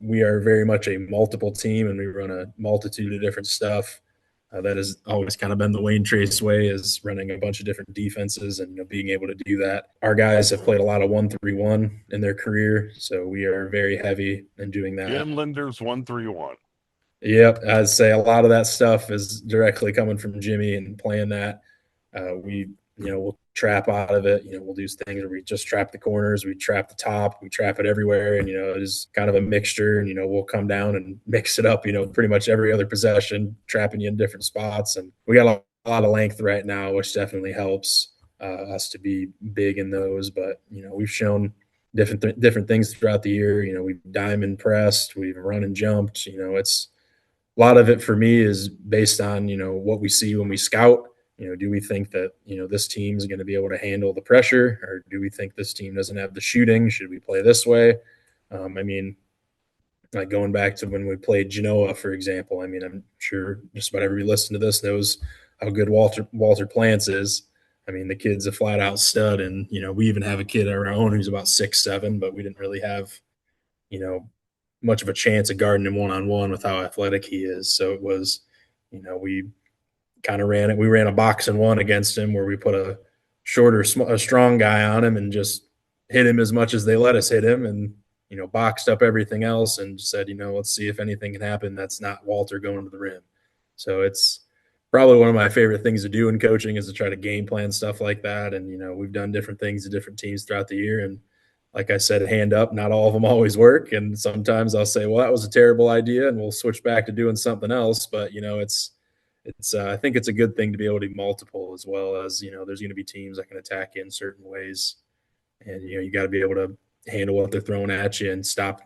we are very much a multiple team, and we run a multitude of different stuff. That has always kind of been the Wayne Trace way, is running a bunch of different defenses and being able to do that. Our guys have played a lot of 1-3-1 in their career, so we are very heavy in doing that. Jim Linder's 1-3-1. Yep, I'd say a lot of that stuff is directly coming from Jimmy and playing that. We'll trap out of it. We'll do things where we just trap the corners, we trap the top, we trap it everywhere, and it is kind of a mixture. And we'll come down and mix it up. Pretty much every other possession, trapping you in different spots. And we got a lot of length right now, which definitely helps us to be big in those. But we've shown different things throughout the year. We've diamond pressed, we've run and jumped. It's a lot of it for me is based on what we see when we scout. Do we think that, this team is going to be able to handle the pressure, or do we think this team doesn't have the shooting? Should we play this way? Like going back to when we played Genoa, for example, I'm sure just about everybody listening to this knows how good Walter Plants is. The kid's a flat out stud. And, we even have a kid of our own who's about 6'7", but we didn't really have, much of a chance of guarding him one-on-one with how athletic he is. So it was, we kind of ran it. We ran a box and one against him, where we put a strong guy on him and just hit him as much as they let us hit him, and boxed up everything else and said, let's see if anything can happen that's not Walter going to the rim. So it's probably one of my favorite things to do in coaching, is to try to game plan stuff like that. And we've done different things to different teams throughout the year, and like I said, hand up, not all of them always work. And sometimes I'll say, well, that was a terrible idea, and we'll switch back to doing something else. But I think it's a good thing to be able to be multiple, as well as, there's going to be teams that can attack you in certain ways. And, you got to be able to handle what they're throwing at you and stop,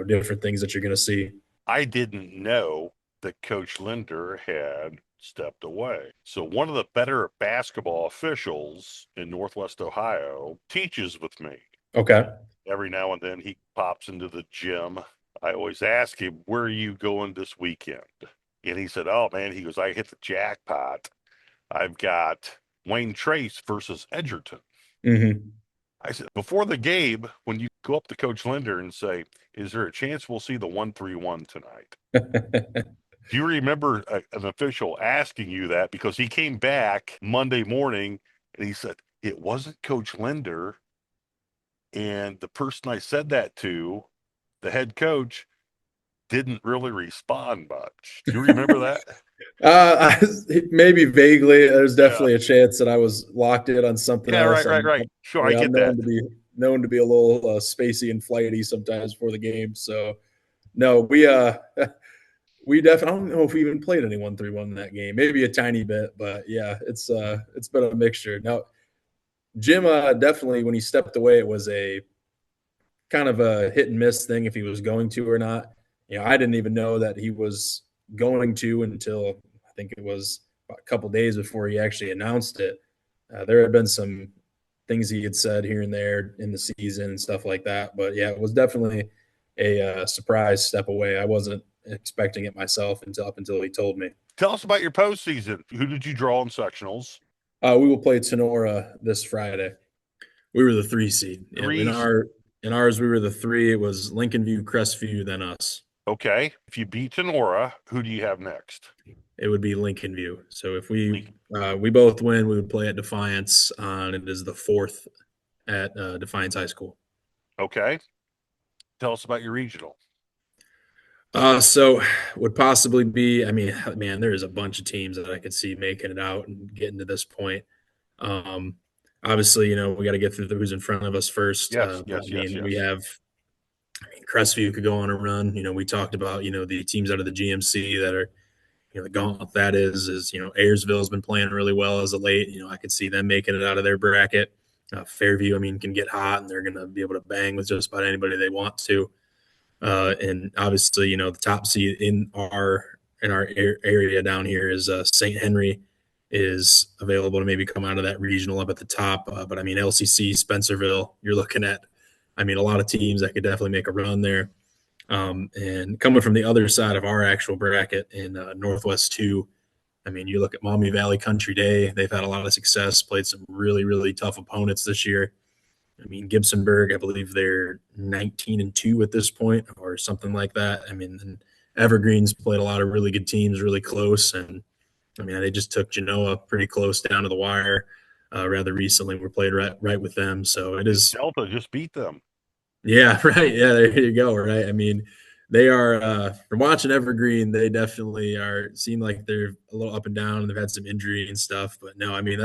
different things that you're going to see. I didn't know that Coach Linder had stepped away. So one of the better basketball officials in Northwest Ohio teaches with me. Okay. Every now and then he pops into the gym. I always ask him, where are you going this weekend? And he said, oh, man, he goes, I hit the jackpot. I've got Wayne Trace versus Edgerton. Mm-hmm. I said, before the game, when you go up to Coach Linder and say, is there a chance we'll see the 1-3-1 tonight? Do you remember an official asking you that? Because he came back Monday morning and he said, it wasn't Coach Linder. And the person I said that to, the head coach, didn't really respond much. Do you remember that? Maybe vaguely. There's definitely a chance that I was locked in on something else. Right. Sure, I get that. Known to be a little spacey and flighty sometimes before the game. So, no, we definitely, I don't know if we even played any 1-3-1 in that game. Maybe a tiny bit, but yeah, it's been a mixture. Now, Jim definitely, when he stepped away, it was a kind of a hit and miss thing if he was going to or not. I didn't even know that he was going to until I think it was a couple days before he actually announced it. There had been some things he had said here and there in the season and stuff like that. But yeah, it was definitely a surprise step away. I wasn't expecting it myself up until he told me. Tell us about your postseason. Who did you draw in sectionals? We will play Tinora this Friday. We were the 3 seed. In ours, we were the 3. It was Lincoln View, Crestview, then us. Okay. If you beat Tinora, who do you have next? It would be Lincoln View. So if we both win, we would play at Defiance. It is the 4th at Defiance High School. Okay. Tell us about your regional. So would possibly be, man, there's a bunch of teams that I could see making it out and getting to this point. Obviously, we got to get through who's in front of us first. Yes. We have Crestview could go on a run. We talked about, the teams out of the GMC that are, the gauntlet that is, Ayersville's been playing really well as of late. I could see them making it out of their bracket. Fairview, I mean, can get hot, and they're going to be able to bang with just about anybody they want to. And obviously, the top seed in our area down here is St. Henry is available to maybe come out of that regional up at the top. But I mean, LCC, Spencerville, you're looking at, I mean, a lot of teams that could definitely make a run there. And coming from the other side of our actual bracket in Northwest 2, I mean, you look at Maumee Valley Country Day, they've had a lot of success, played some really, really tough opponents this year. I mean, Gibsonburg, I believe they're 19-2 at this point or something like that. I mean, and Evergreen's played a lot of really good teams, really close. And I mean, they just took Genoa pretty close down to the wire rather recently. We played right with them. So it is. Delta just beat them. Yeah, right. Yeah, there you go. Right. I mean, they are, from watching Evergreen, they definitely seem like they're a little up and down, and they've had some injury and stuff. But no, I mean,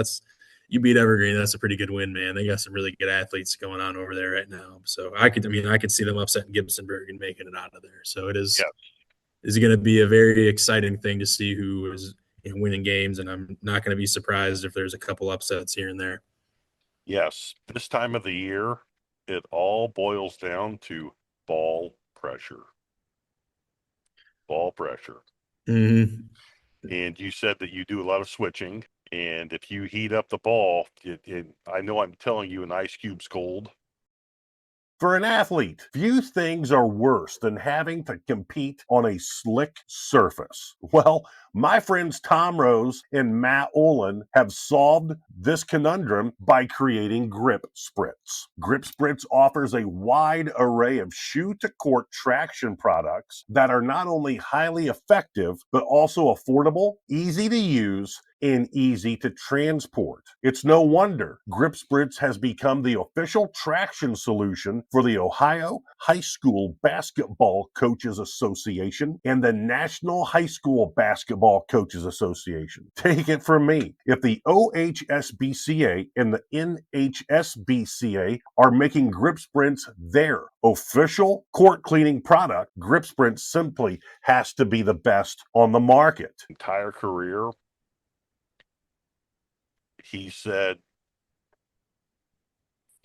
you beat Evergreen, that's a pretty good win, man. They got some really good athletes going on over there right now. So I could see them upsetting Gibsonburg and making it out of there. So it is going to be a very exciting thing to see who is winning games, and I'm not going to be surprised if there's a couple upsets here and there. Yes, this time of the year, it all boils down to ball pressure. Ball pressure. Mm-hmm. And you said that you do a lot of switching. And if you heat up the ball, I know I'm telling you an ice cube's cold. For an athlete, few things are worse than having to compete on a slick surface. Well, my friends Tom Rose and Matt Olin have solved this conundrum by creating Grip Spritz. Grip Spritz offers a wide array of shoe-to-court traction products that are not only highly effective, but also affordable, easy to use, and easy to transport. It's no wonder Grip Spritz has become the official traction solution for the Ohio High School Basketball Coaches Association and the National High School Basketball Coaches Association. Take it from me, if the OHSBCA and the NHSBCA are making Grip Spritz their official court cleaning product, Grip Spritz simply has to be the best on the market. Entire career, he said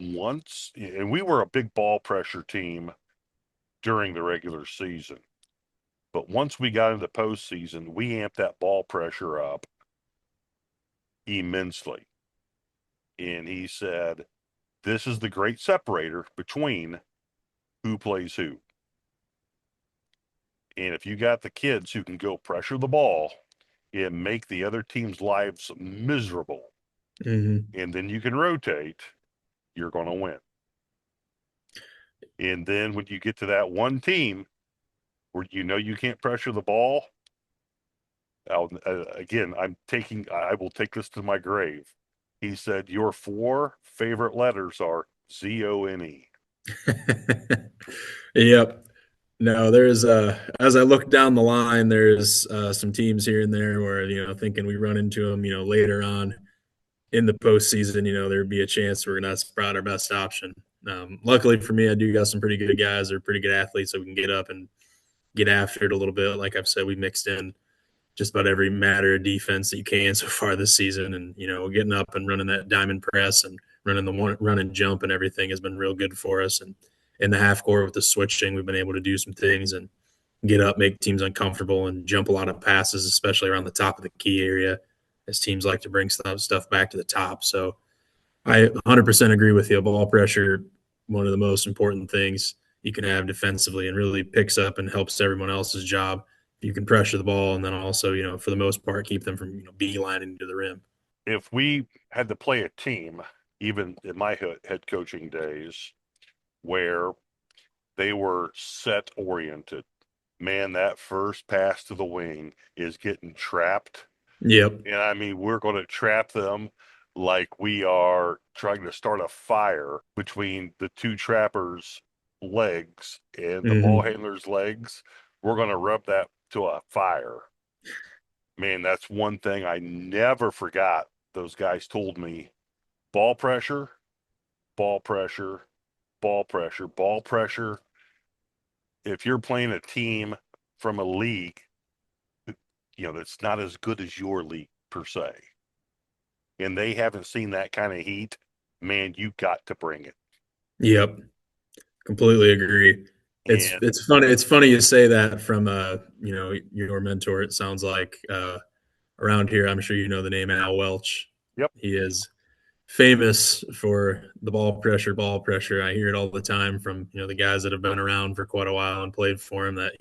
once, and we were a big ball pressure team during the regular season, but once we got into postseason, we amped that ball pressure up immensely. And he said, this is the great separator between who plays who. And if you got the kids who can go pressure the ball and make the other team's lives miserable, and then you can rotate, you're going to win. And then when you get to that one team where you can't pressure the ball, again, I will take this to my grave. He said, your 4 favorite letters are ZONE. Yep. No, there's as I look down the line, there's some teams here and there where, thinking we run into them, later on in the postseason, there'd be a chance we're going to sprout our best option. Luckily for me, I do got some pretty good guys or pretty good athletes that we can get up and get after it a little bit. Like I've said, we mixed in just about every matter of defense that you can so far this season. And, getting up and running that diamond press and running the run and jump and everything has been real good for us. And in the half court with the switching, we've been able to do some things and get up, make teams uncomfortable, and jump a lot of passes, especially around the top of the key area, as teams like to bring stuff back to the top. So I 100% agree with you. Ball pressure, one of the most important things you can have defensively, and really picks up and helps everyone else's job. You can pressure the ball, and then also, for the most part, keep them from beelining to the rim. If we had to play a team, even in my head coaching days, where they were set oriented, man, that first pass to the wing is getting trapped. Yep. And I mean, we're going to trap them like we are trying to start a fire between the two trappers' legs and the ball handler's legs. We're going to rub that to a fire. Man, that's one thing I never forgot. Those guys told me, ball pressure, ball pressure, ball pressure, ball pressure. If you're playing a team from a league, that's not as good as your league per se, and they haven't seen that kind of heat, man, you got to bring it. Yep. Completely agree. And It's funny. It's funny you say that from your mentor. It sounds like around here. I'm sure you know the name Al Welch. yep, He is famous for the ball pressure. Ball pressure. I hear it all the time from the guys that have been around for quite a while and played for him. That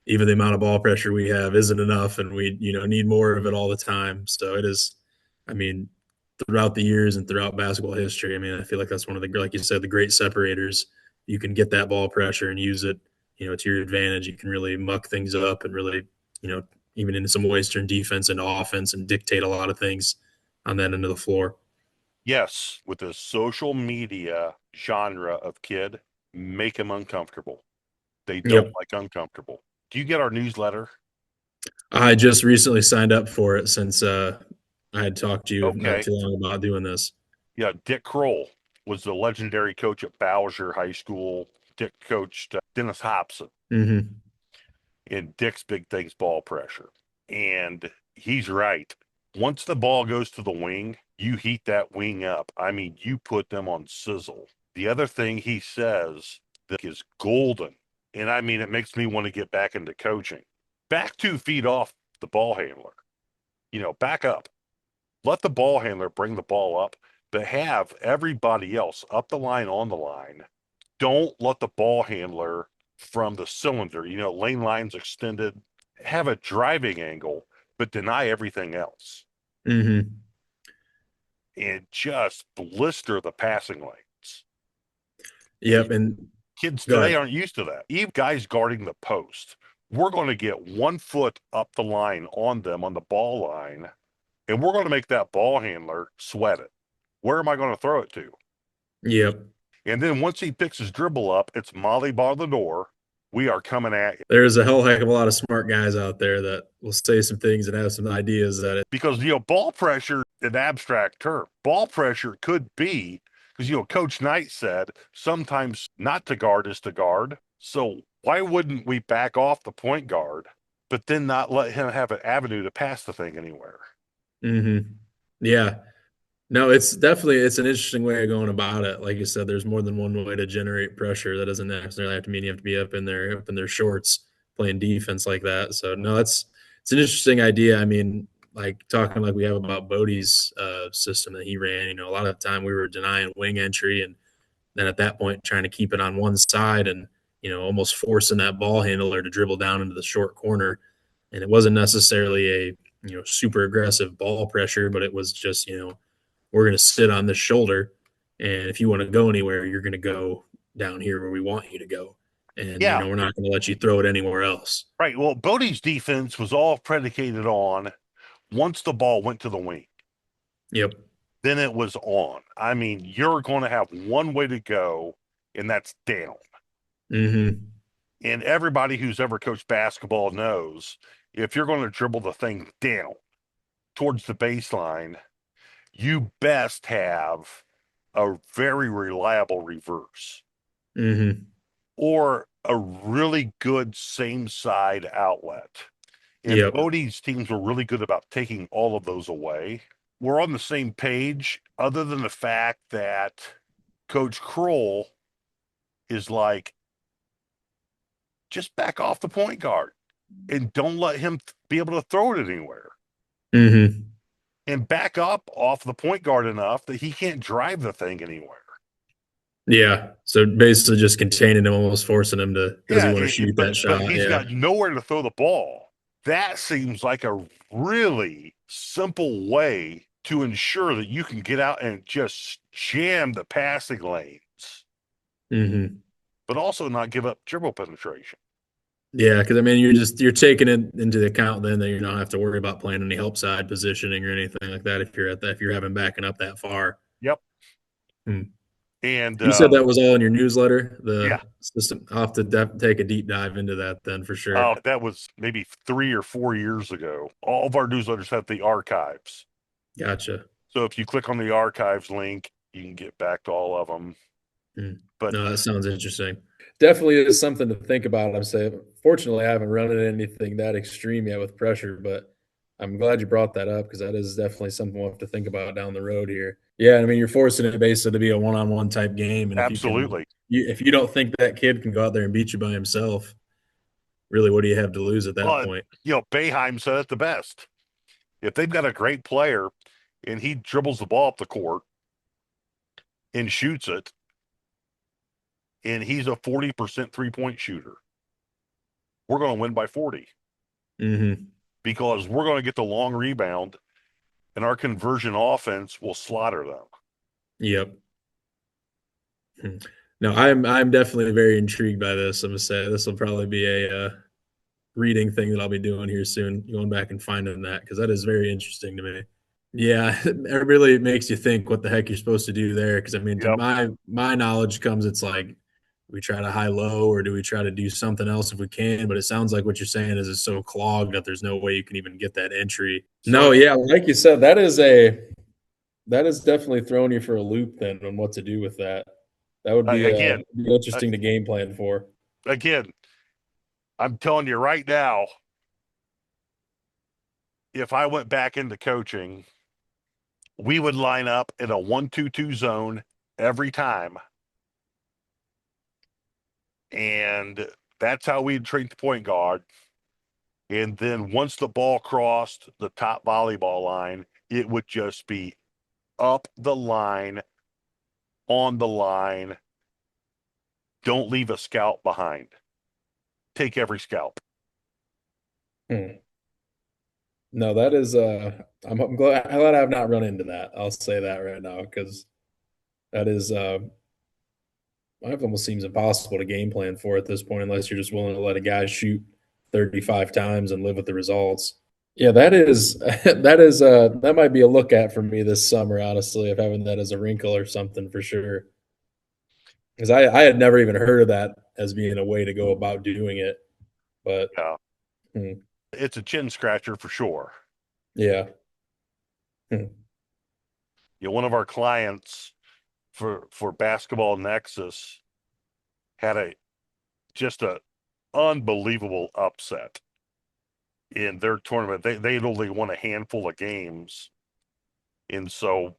even the amount of ball pressure we have isn't enough, and we need more of it all the time. So it is. I mean, throughout the years and throughout basketball history, I mean, I feel like that's one of the, like you said, the great separators. You can get that ball pressure and use it, to your advantage. You can really muck things up and really, even in some ways turn defense into offense and dictate a lot of things on that end of the floor. yes, with the social media genre of kid, make them uncomfortable. They don't Yep. like uncomfortable. Do you get our newsletter? I just recently signed up for it since I had talked to you not Okay. too long about doing this. Yeah, Dick Kroll was the legendary coach at Bowser High School. Dick coached Dennis Hobson, Mm-hmm. and Dick's big thing's ball pressure. And he's right. Once the ball goes to the wing, you heat that wing up. I mean, you put them on sizzle. The other thing he says that is golden, and I mean, it makes me want to get back into coaching. Back 2 feet off the ball handler. Back up. Let the ball handler bring the ball up, but have everybody else up the line on the line. Don't let the ball handler from the cylinder, lane lines extended, have a driving angle, but deny everything else Mm-hmm. and just blister the passing lanes. Yep. And Kids go today ahead. aren't used to that. Even guys guarding the post, we're going to get 1 foot up the line on them on the ball line, and we're going to make that ball handler sweat it. Where am I going to throw it to? Yep. And then once he picks his dribble up, it's Molly bar the door. We are coming at you. There's a hell heck of a lot of smart guys out there that will say some things and have some ideas that Because, ball pressure, an abstract term. Ball pressure could be, because, Coach Knight said sometimes not to guard is to guard. So why wouldn't we back off the point guard, but then not let him have an avenue to pass the thing anywhere? Mm-hmm. Yeah. No, it's an interesting way of going about it. Like you said, there's more than one way to generate pressure. That doesn't necessarily have to mean you have to be up in their shorts playing defense like that. So no, it's an interesting idea. I mean, like talking like we have about Bodie's system that he ran. A lot of the time we were denying wing entry, and then at that point trying to keep it on one side and almost forcing that ball handler to dribble down into the short corner. And it wasn't necessarily a super aggressive ball pressure, but it was just we're going to sit on this shoulder, and if you want to go anywhere, you're going to go down here where we want you to go, and Yeah, we're not going to let you throw it anywhere else. right. Well, Bodie's defense was all predicated on once the ball went to the wing, Yep. then it was on. I mean, you're going to have one way to go, and that's down. Mm-hmm. And everybody who's ever coached basketball knows if you're going to dribble the thing down towards the baseline, you best have a very reliable reverse Mm-hmm. or a really good same side outlet. And Yep. Bodie's teams were really good about taking all of those away. We're on the same page, other than the fact that Coach Kroll is like, just back off the point guard and don't let him be able to throw it anywhere. Mm-hmm. And back up off the point guard enough that he can't drive the thing anywhere. Yeah. So basically, just containing him, almost forcing him to. Does he Yeah, want to shoot that but shot? he's Yeah. got nowhere to throw the ball. That seems like a really simple way to ensure that you can get out and just jam the passing lanes, Mm-hmm. but also not give up dribble penetration. Yeah, because I mean, you're taking it into account then that you don't have to worry about playing any help side positioning or anything like that if you're having backing up that far. Yep. Hmm. And You said that was all in your newsletter, the yeah, system. I'll have to take a deep dive into that then for sure. that was maybe 3 or 4 years ago. All of our newsletters have the archives. Gotcha. So if you click on the archives link, you can get back to all of them. But No, that sounds interesting. Definitely is something to think about. I'm saying, fortunately, I haven't run into anything that extreme yet with pressure, but I'm glad you brought that up because that is definitely something we'll have to think about down the road here. Yeah, I mean, you're forcing it basically to be a one-on-one type game, and Absolutely. if you don't think that kid can go out there and beat you by himself, really, what do you have to lose at that Well, point? Boeheim said it the best. If they've got a great player and he dribbles the ball up the court and shoots it, and he's a 40% three-point shooter, we're going to win by 40 Mm-hmm. because we're going to get the long rebound and our conversion offense will slaughter them. Yep. No, I'm definitely very intrigued by this. I'm gonna say this will probably be a reading thing that I'll be doing here soon, going back and finding that because that is very interesting to me. Yeah, it really makes you think what the heck you're supposed to do there. Because I mean, to Yep. my knowledge comes, it's like we try to high low, or do we try to do something else if we can? But it sounds like what you're saying is it's so clogged that there's no way you can even get that entry. No, So yeah, like you said, that is definitely throwing you for a loop then on what to do with that. That would again, be interesting to game plan for. again, I'm telling you right now, if I went back into coaching, we would line up in a 1-2-2 zone every time. And that's how we'd treat the point guard. And then once the ball crossed the top volleyball line, it would just be up the line, on the line. Don't leave a scalp behind. Take every scalp. Hmm. No, that is I'm glad I've not run into that. I'll say that right now because that is it almost seems impossible to game plan for at this point unless you're just willing to let a guy shoot 35 times and live with the results. Yeah, that is that might be a look at for me this summer, honestly, of having that as a wrinkle or something for sure. Because I had never even heard of that as being a way to go about doing it. But Yeah. hmm, It's a chin scratcher for sure. yeah. Hmm. One of our clients for Basketball Nexus had a unbelievable upset in their tournament. They'd only won a handful of games. And so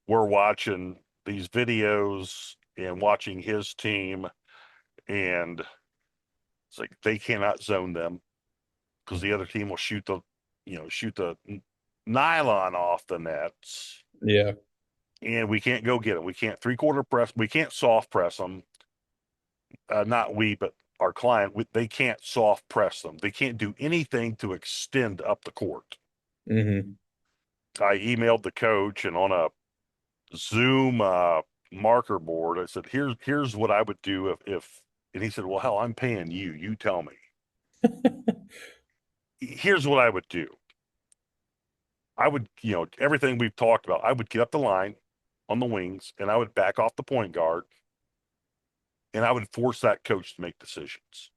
we're watching these videos and watching his team, and it's like they cannot zone them because the other team will shoot the nylon off the nets, Yeah. and we can't go get them. We can't three-quarter press. We can't soft press them. Not we, but our client. They can't soft press them. They can't do anything to extend up the court. Hmm. I emailed the coach, and on a Zoom marker board, I said, "Here's what I would do if." And he said, "Well, hell, I'm paying you. You tell me." Here's what I would do. I would, everything we've talked about. I would get up the line on the wings, and I would back off the point guard, and I would force that coach to make decisions.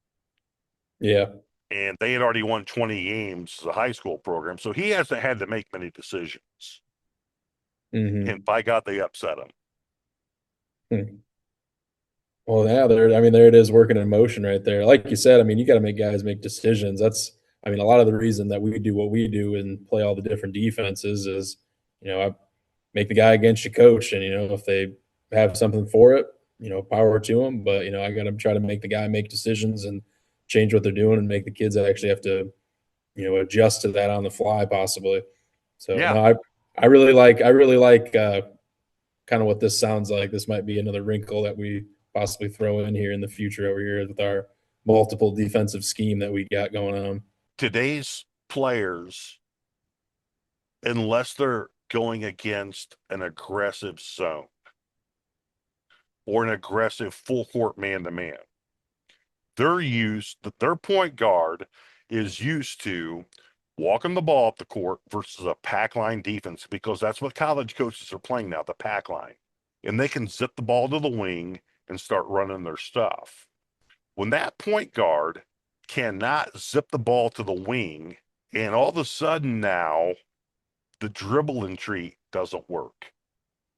Yeah. And they had already won 20 games as a high school program, so he hasn't had to make many decisions. And Hmm. by God, they upset him. Hmm. Well, yeah, there it is working in motion right there. Like you said, I mean, you got to make guys make decisions. I mean, a lot of the reason that we do what we do and play all the different defenses is, I make the guy against your coach, and if they have something for it, power to them. But I got to try to make the guy make decisions and change what they're doing, and make the kids that actually have to, adjust to that on the fly, possibly. So Yeah, no, I really like kind of what this sounds like. This might be another wrinkle that we possibly throw in here in the future over here with our multiple defensive scheme that we got going on. today's players, unless they're going against an aggressive zone or an aggressive full court man to man, their point guard is used to walking the ball up the court versus a pack line defense because that's what college coaches are playing now, the pack line. And they can zip the ball to the wing and start running their stuff. When that point guard cannot zip the ball to the wing, and all of a sudden now the dribble entry doesn't work.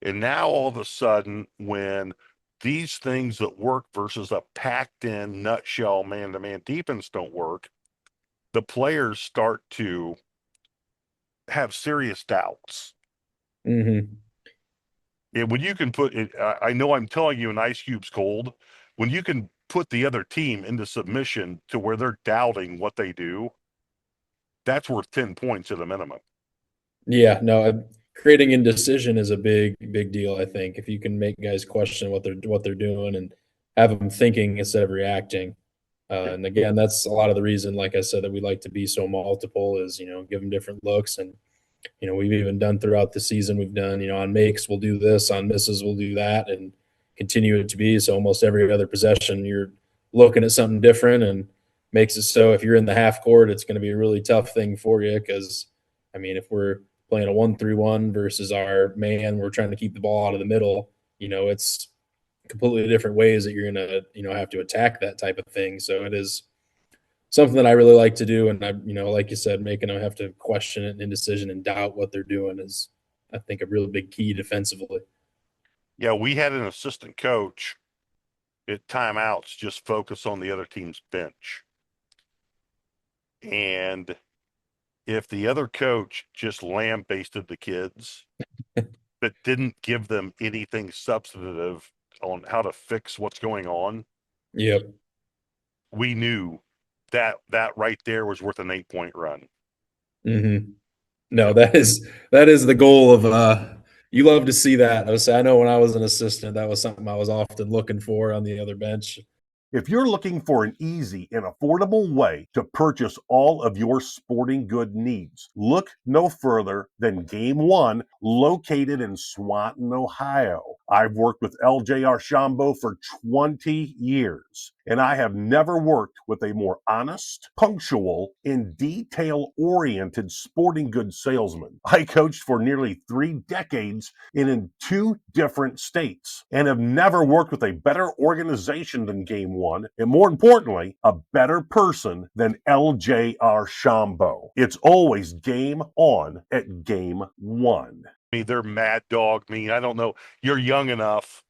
And now all of a sudden, when these things that work versus a packed in nutshell man to man defense don't work, the players start to have serious doubts. Mm-hmm. And when you can put it, I know I'm telling you an ice cube's cold. When you can put the other team into submission to where they're doubting what they do, that's worth 10 points at a minimum. Yeah, no, creating indecision is a big deal. I think if you can make guys question what they're doing and have them thinking instead of reacting. And again, that's a lot of the reason, like I said, that we like to be so multiple is, give them different looks. And, we've even done throughout the season, we've done, on makes, we'll do this, on misses, we'll do that, and continue it to be. So almost every other possession, you're looking at something different and makes it so if you're in the half court, it's going to be a really tough thing for you. Because, if we're playing a 1-3-1 versus our man, we're trying to keep the ball out of the middle, it's completely different ways that you're going to, have to attack that type of thing. So it is something that I really like to do. And like you said, making them have to question it and indecision and doubt what they're doing is, I think, a really big key defensively. Yeah, we had an assistant coach at timeouts just focus on the other team's bench. And if the other coach just lambasted the kids, but didn't give them anything substantive on how to fix what's going on, Yep. we knew that right there was worth an 8-point run. Mm-hmm. No, that is the goal of you love to see that. I know when I was an assistant, that was something I was often looking for on the other bench. If you're looking for an easy and affordable way to purchase all of your sporting good needs, look no further than Game One, located in Swanton, Ohio. I've worked with LJ Archambault for 20 years, and I have never worked with a more honest, punctual, and detail-oriented sporting goods salesman. I coached for nearly 3 decades and in 2 different states, and have never worked with a better organization than Game One, and more importantly, a better person than LJ Archambault. It's always game on at Game One. They're mad dog mean. I don't know. You're young enough.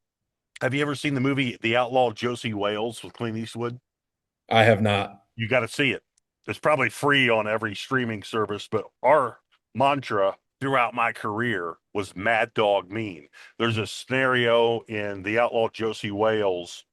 Have you ever seen the movie The Outlaw Josie Wales with Clint Eastwood? I have not. You got to see it. It's probably free on every streaming service, but our mantra throughout my career was mad dog mean. There's a scenario in The Outlaw Josie Wales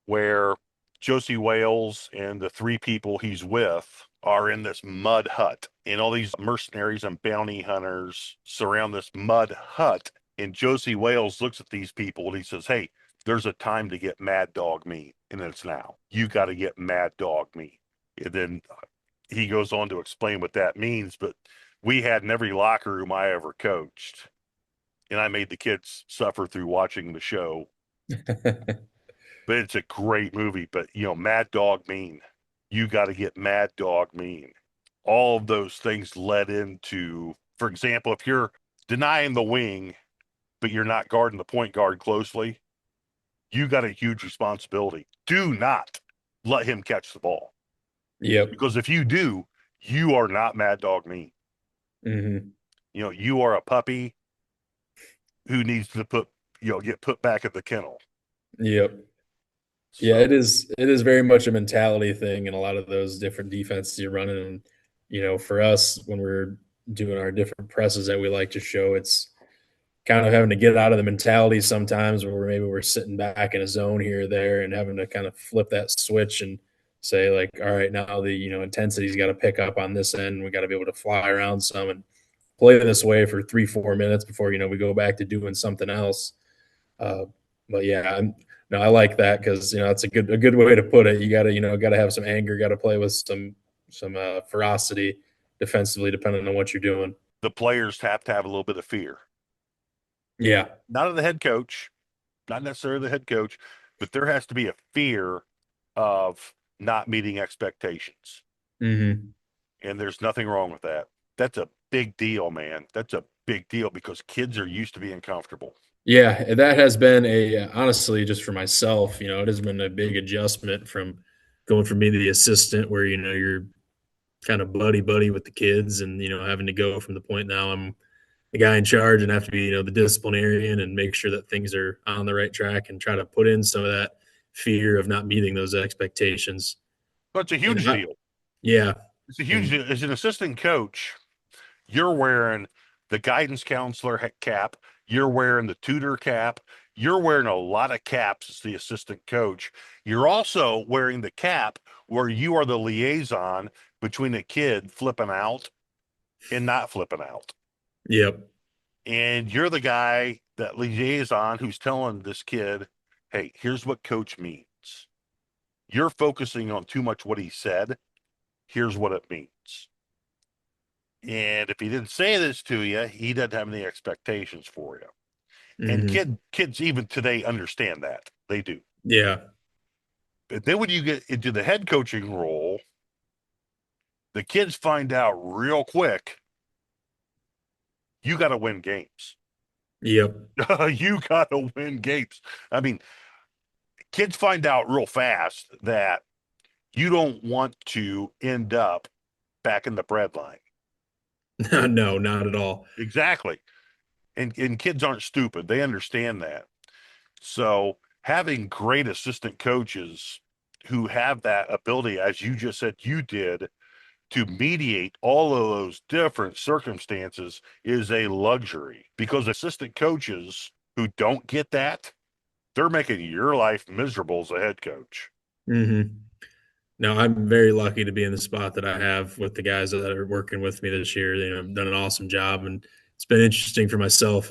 where Josie Wales and the 3 people he's with are in this mud hut, and all these mercenaries and bounty hunters surround this mud hut. And Josie Wales looks at these people and he says, "Hey, there's a time to get mad dog meat, and it's now. You got to get mad dog meat." And then he goes on to explain what that means. But we had in every locker room I ever coached, and I made the kids suffer through watching the show. But it's a great movie. But, Mad Dog Mean. You got to get Mad Dog Mean. All of those things led into, for example, if you're denying the wing, but you're not guarding the point guard closely, you got a huge responsibility. Do not let him catch the ball. Yep. Because if you do, you are not Mad Dog Mean. Mm-hmm. You are a puppy who needs to get put back at the kennel. Yep. So, Yeah, it is very much a mentality thing in a lot of those different defenses you're running. And, for us, when we're doing our different presses that we like to show, it's kind of having to get out of the mentality sometimes where maybe we're sitting back in a zone here or there and having to kind of flip that switch and say, like, all right, now the, intensity's got to pick up on this end. We got to be able to fly around some and play this way for 3-4 minutes before, we go back to doing something else. But yeah, no, I like that because it's a good way to put it. You got to have some anger, got to play with some ferocity defensively, depending on what you're doing. the players have to have a little bit of fear. Yeah, Not of the head coach, not necessarily the head coach, but there has to be a fear of not meeting expectations. mm-hmm. And there's nothing wrong with that. That's a big deal, man. That's a big deal because kids are used to being comfortable. Yeah, that has been honestly, just for myself, it has been a big adjustment from going from being the assistant where, you're kind of buddy with the kids and, having to go from the point now I'm the guy in charge and have to be, the disciplinarian and make sure that things are on the right track and try to put in some of that fear of not meeting those expectations. That's a huge deal. Yeah. It's a huge deal. As an assistant coach, you're wearing the guidance counselor cap, you're wearing the tutor cap, you're wearing a lot of caps as the assistant coach. You're also wearing the cap where you are the liaison between a kid flipping out and not flipping out. Yep. And you're the guy, that liaison, who's telling this kid, hey, here's what coach means. You're focusing on too much what he said. Here's what it means. And if he didn't say this to you, he doesn't have any expectations for you. And kids even today understand that. They do. Yeah. But then when you get into the head coaching role, the kids find out real quick, you got to win games. Yep. You got to win games. I mean, kids find out real fast that you don't want to end up back in the bread line. No, not at all. Exactly. And kids aren't stupid. They understand that. So having great assistant coaches who have that ability, as you just said you did, to mediate all of those different circumstances is a luxury, because assistant coaches who don't get that, they're making your life miserable as a head coach. No, I'm very lucky to be in the spot that I have with the guys that are working with me this year. I've done an awesome job, and it's been interesting for myself.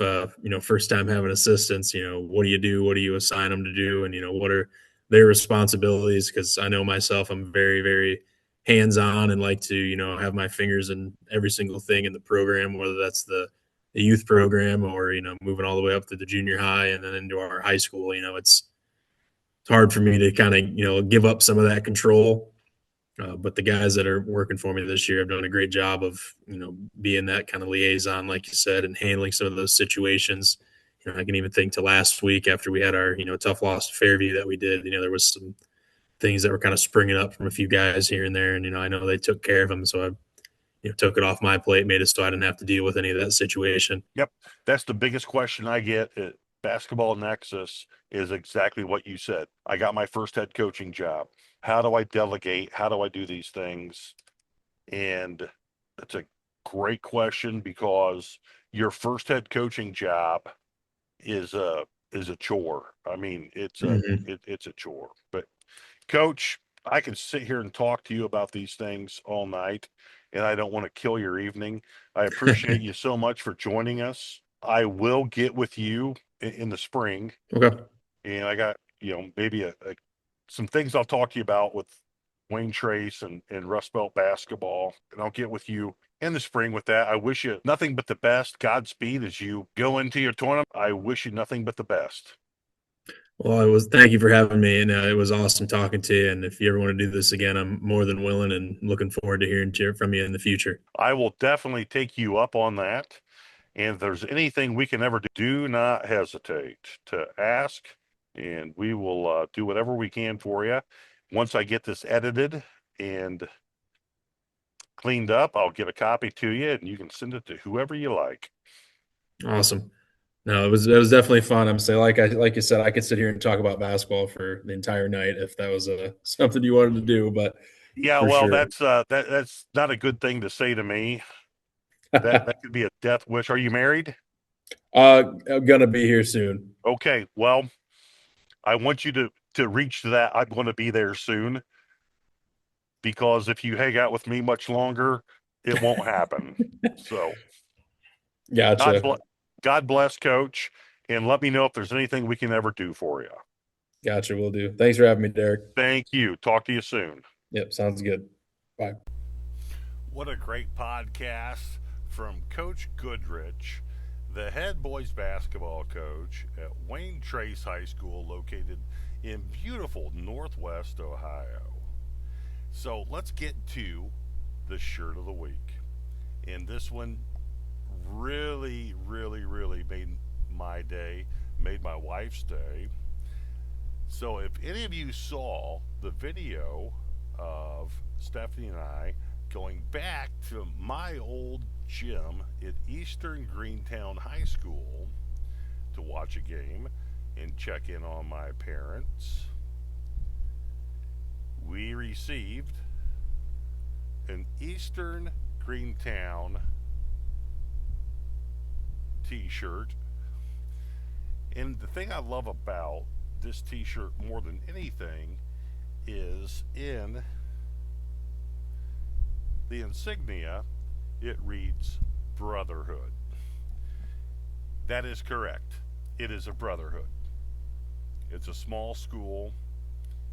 First time having assistants. What do you do? What do you assign them to do? And what are their responsibilities? Because I know myself, I'm very, very hands-on and like to have my fingers in every single thing in the program, whether that's the youth program or moving all the way up to the junior high and then into our high school. It's hard for me to kind of give up some of that control. But the guys that are working for me this year have done a great job of being that kind of liaison, like you said, and handling some of those situations. I can even think to last week after we had our tough loss to Fairview that we did. There was some things that were kind of springing up from a few guys here and there, and I know they took care of them, so I took it off my plate, made it so I didn't have to deal with any of that situation. Yep, that's the biggest question I get at Basketball Nexus is exactly what you said. I got my first head coaching job. How do I delegate? How do I do these things? And that's a great question, because your first head coaching job is a chore. I mean, it's a chore. But Coach, I can sit here and talk to you about these things all night, and I don't want to kill your evening. I appreciate you so much for joining us. I will get with you in the spring, Okay. and I got, maybe some things I'll talk to you about with Wayne Trace and Rust Belt basketball, and I'll get with you in the spring with that. I wish you nothing but the best. Godspeed as you go into your tournament. I wish you nothing but the best. Well, thank you for having me, and it was awesome talking to you. And if you ever want to do this again, I'm more than willing and looking forward to hearing from you in the future. I will definitely take you up on that. And if there's anything we can ever do not hesitate to ask, and we will do whatever we can for you. Once I get this edited and cleaned up, I'll get a copy to you, and you can send it to whoever you like. Awesome. No, it was definitely fun. I'm saying, like you said, I could sit here and talk about basketball for the entire night if that was something you wanted to do. But yeah, for well, sure. that's not a good thing to say to me. That could be a death wish. Are you married? I'm gonna be here soon. Okay, well, I want you to reach to that. I'm going to be there soon, because if you hang out with me much longer, it won't happen. So, Gotcha. God bless, Coach, and let me know if there's anything we can ever do for you. Gotcha. Will do. Thanks for having me, Derek. Thank you. Talk to you soon. Yep. Sounds good. Bye. What a great podcast from Coach Goodrich, the head boys basketball coach at Wayne Trace High School, located in beautiful Northwest Ohio. So let's get to the shirt of the week. And this one really, really, really made my day, made my wife's day. So if any of you saw the video of Stephanie and I going back to my old gym at Eastern Greentown High School to watch a game and check in on my parents, we received an Eastern Greentown t-shirt. And the thing I love about this t-shirt more than anything is in the insignia, it reads Brotherhood. That is correct. It is a brotherhood. It's a small school.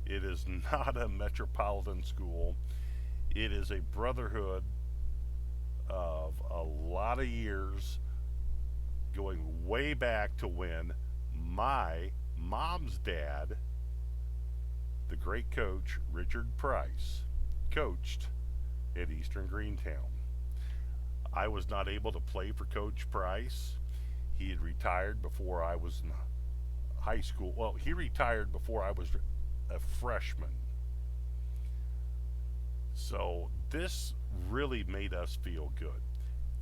It is not a metropolitan school. It is a brotherhood of a lot of years, going way back to when my mom's dad, the great coach Richard Price, coached at Eastern Greentown. I was not able to play for Coach Price. He had retired before I was in high school. Well, he retired before I was a freshman. So this really made us feel good.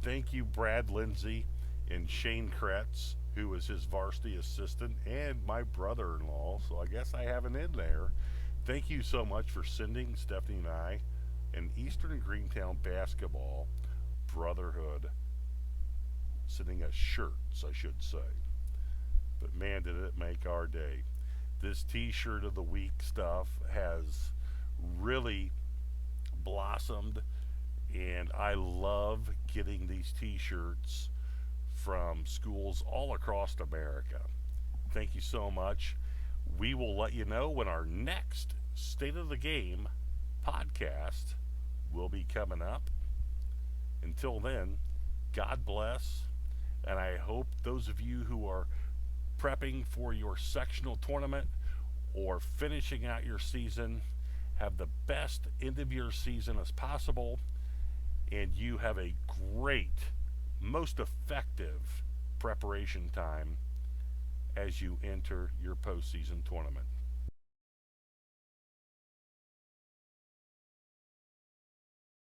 Thank you, Brad Lindsay and Shane Kretz, who was his varsity assistant, and my brother-in-law, so I guess I have an in there. Thank you so much for sending Stephanie and I an Eastern Greentown basketball brotherhood, sending us shirts, I should say. But man, did it make our day. This t-shirt of the week stuff has really blossomed, and I love getting these t-shirts from schools all across America. Thank you so much. We will let you know when our next State of the Game podcast will be coming up. Until then, God bless, and I hope those of you who are prepping for your sectional tournament or finishing out your season have the best end of your season as possible, and you have a great, most effective preparation time as you enter your postseason tournament.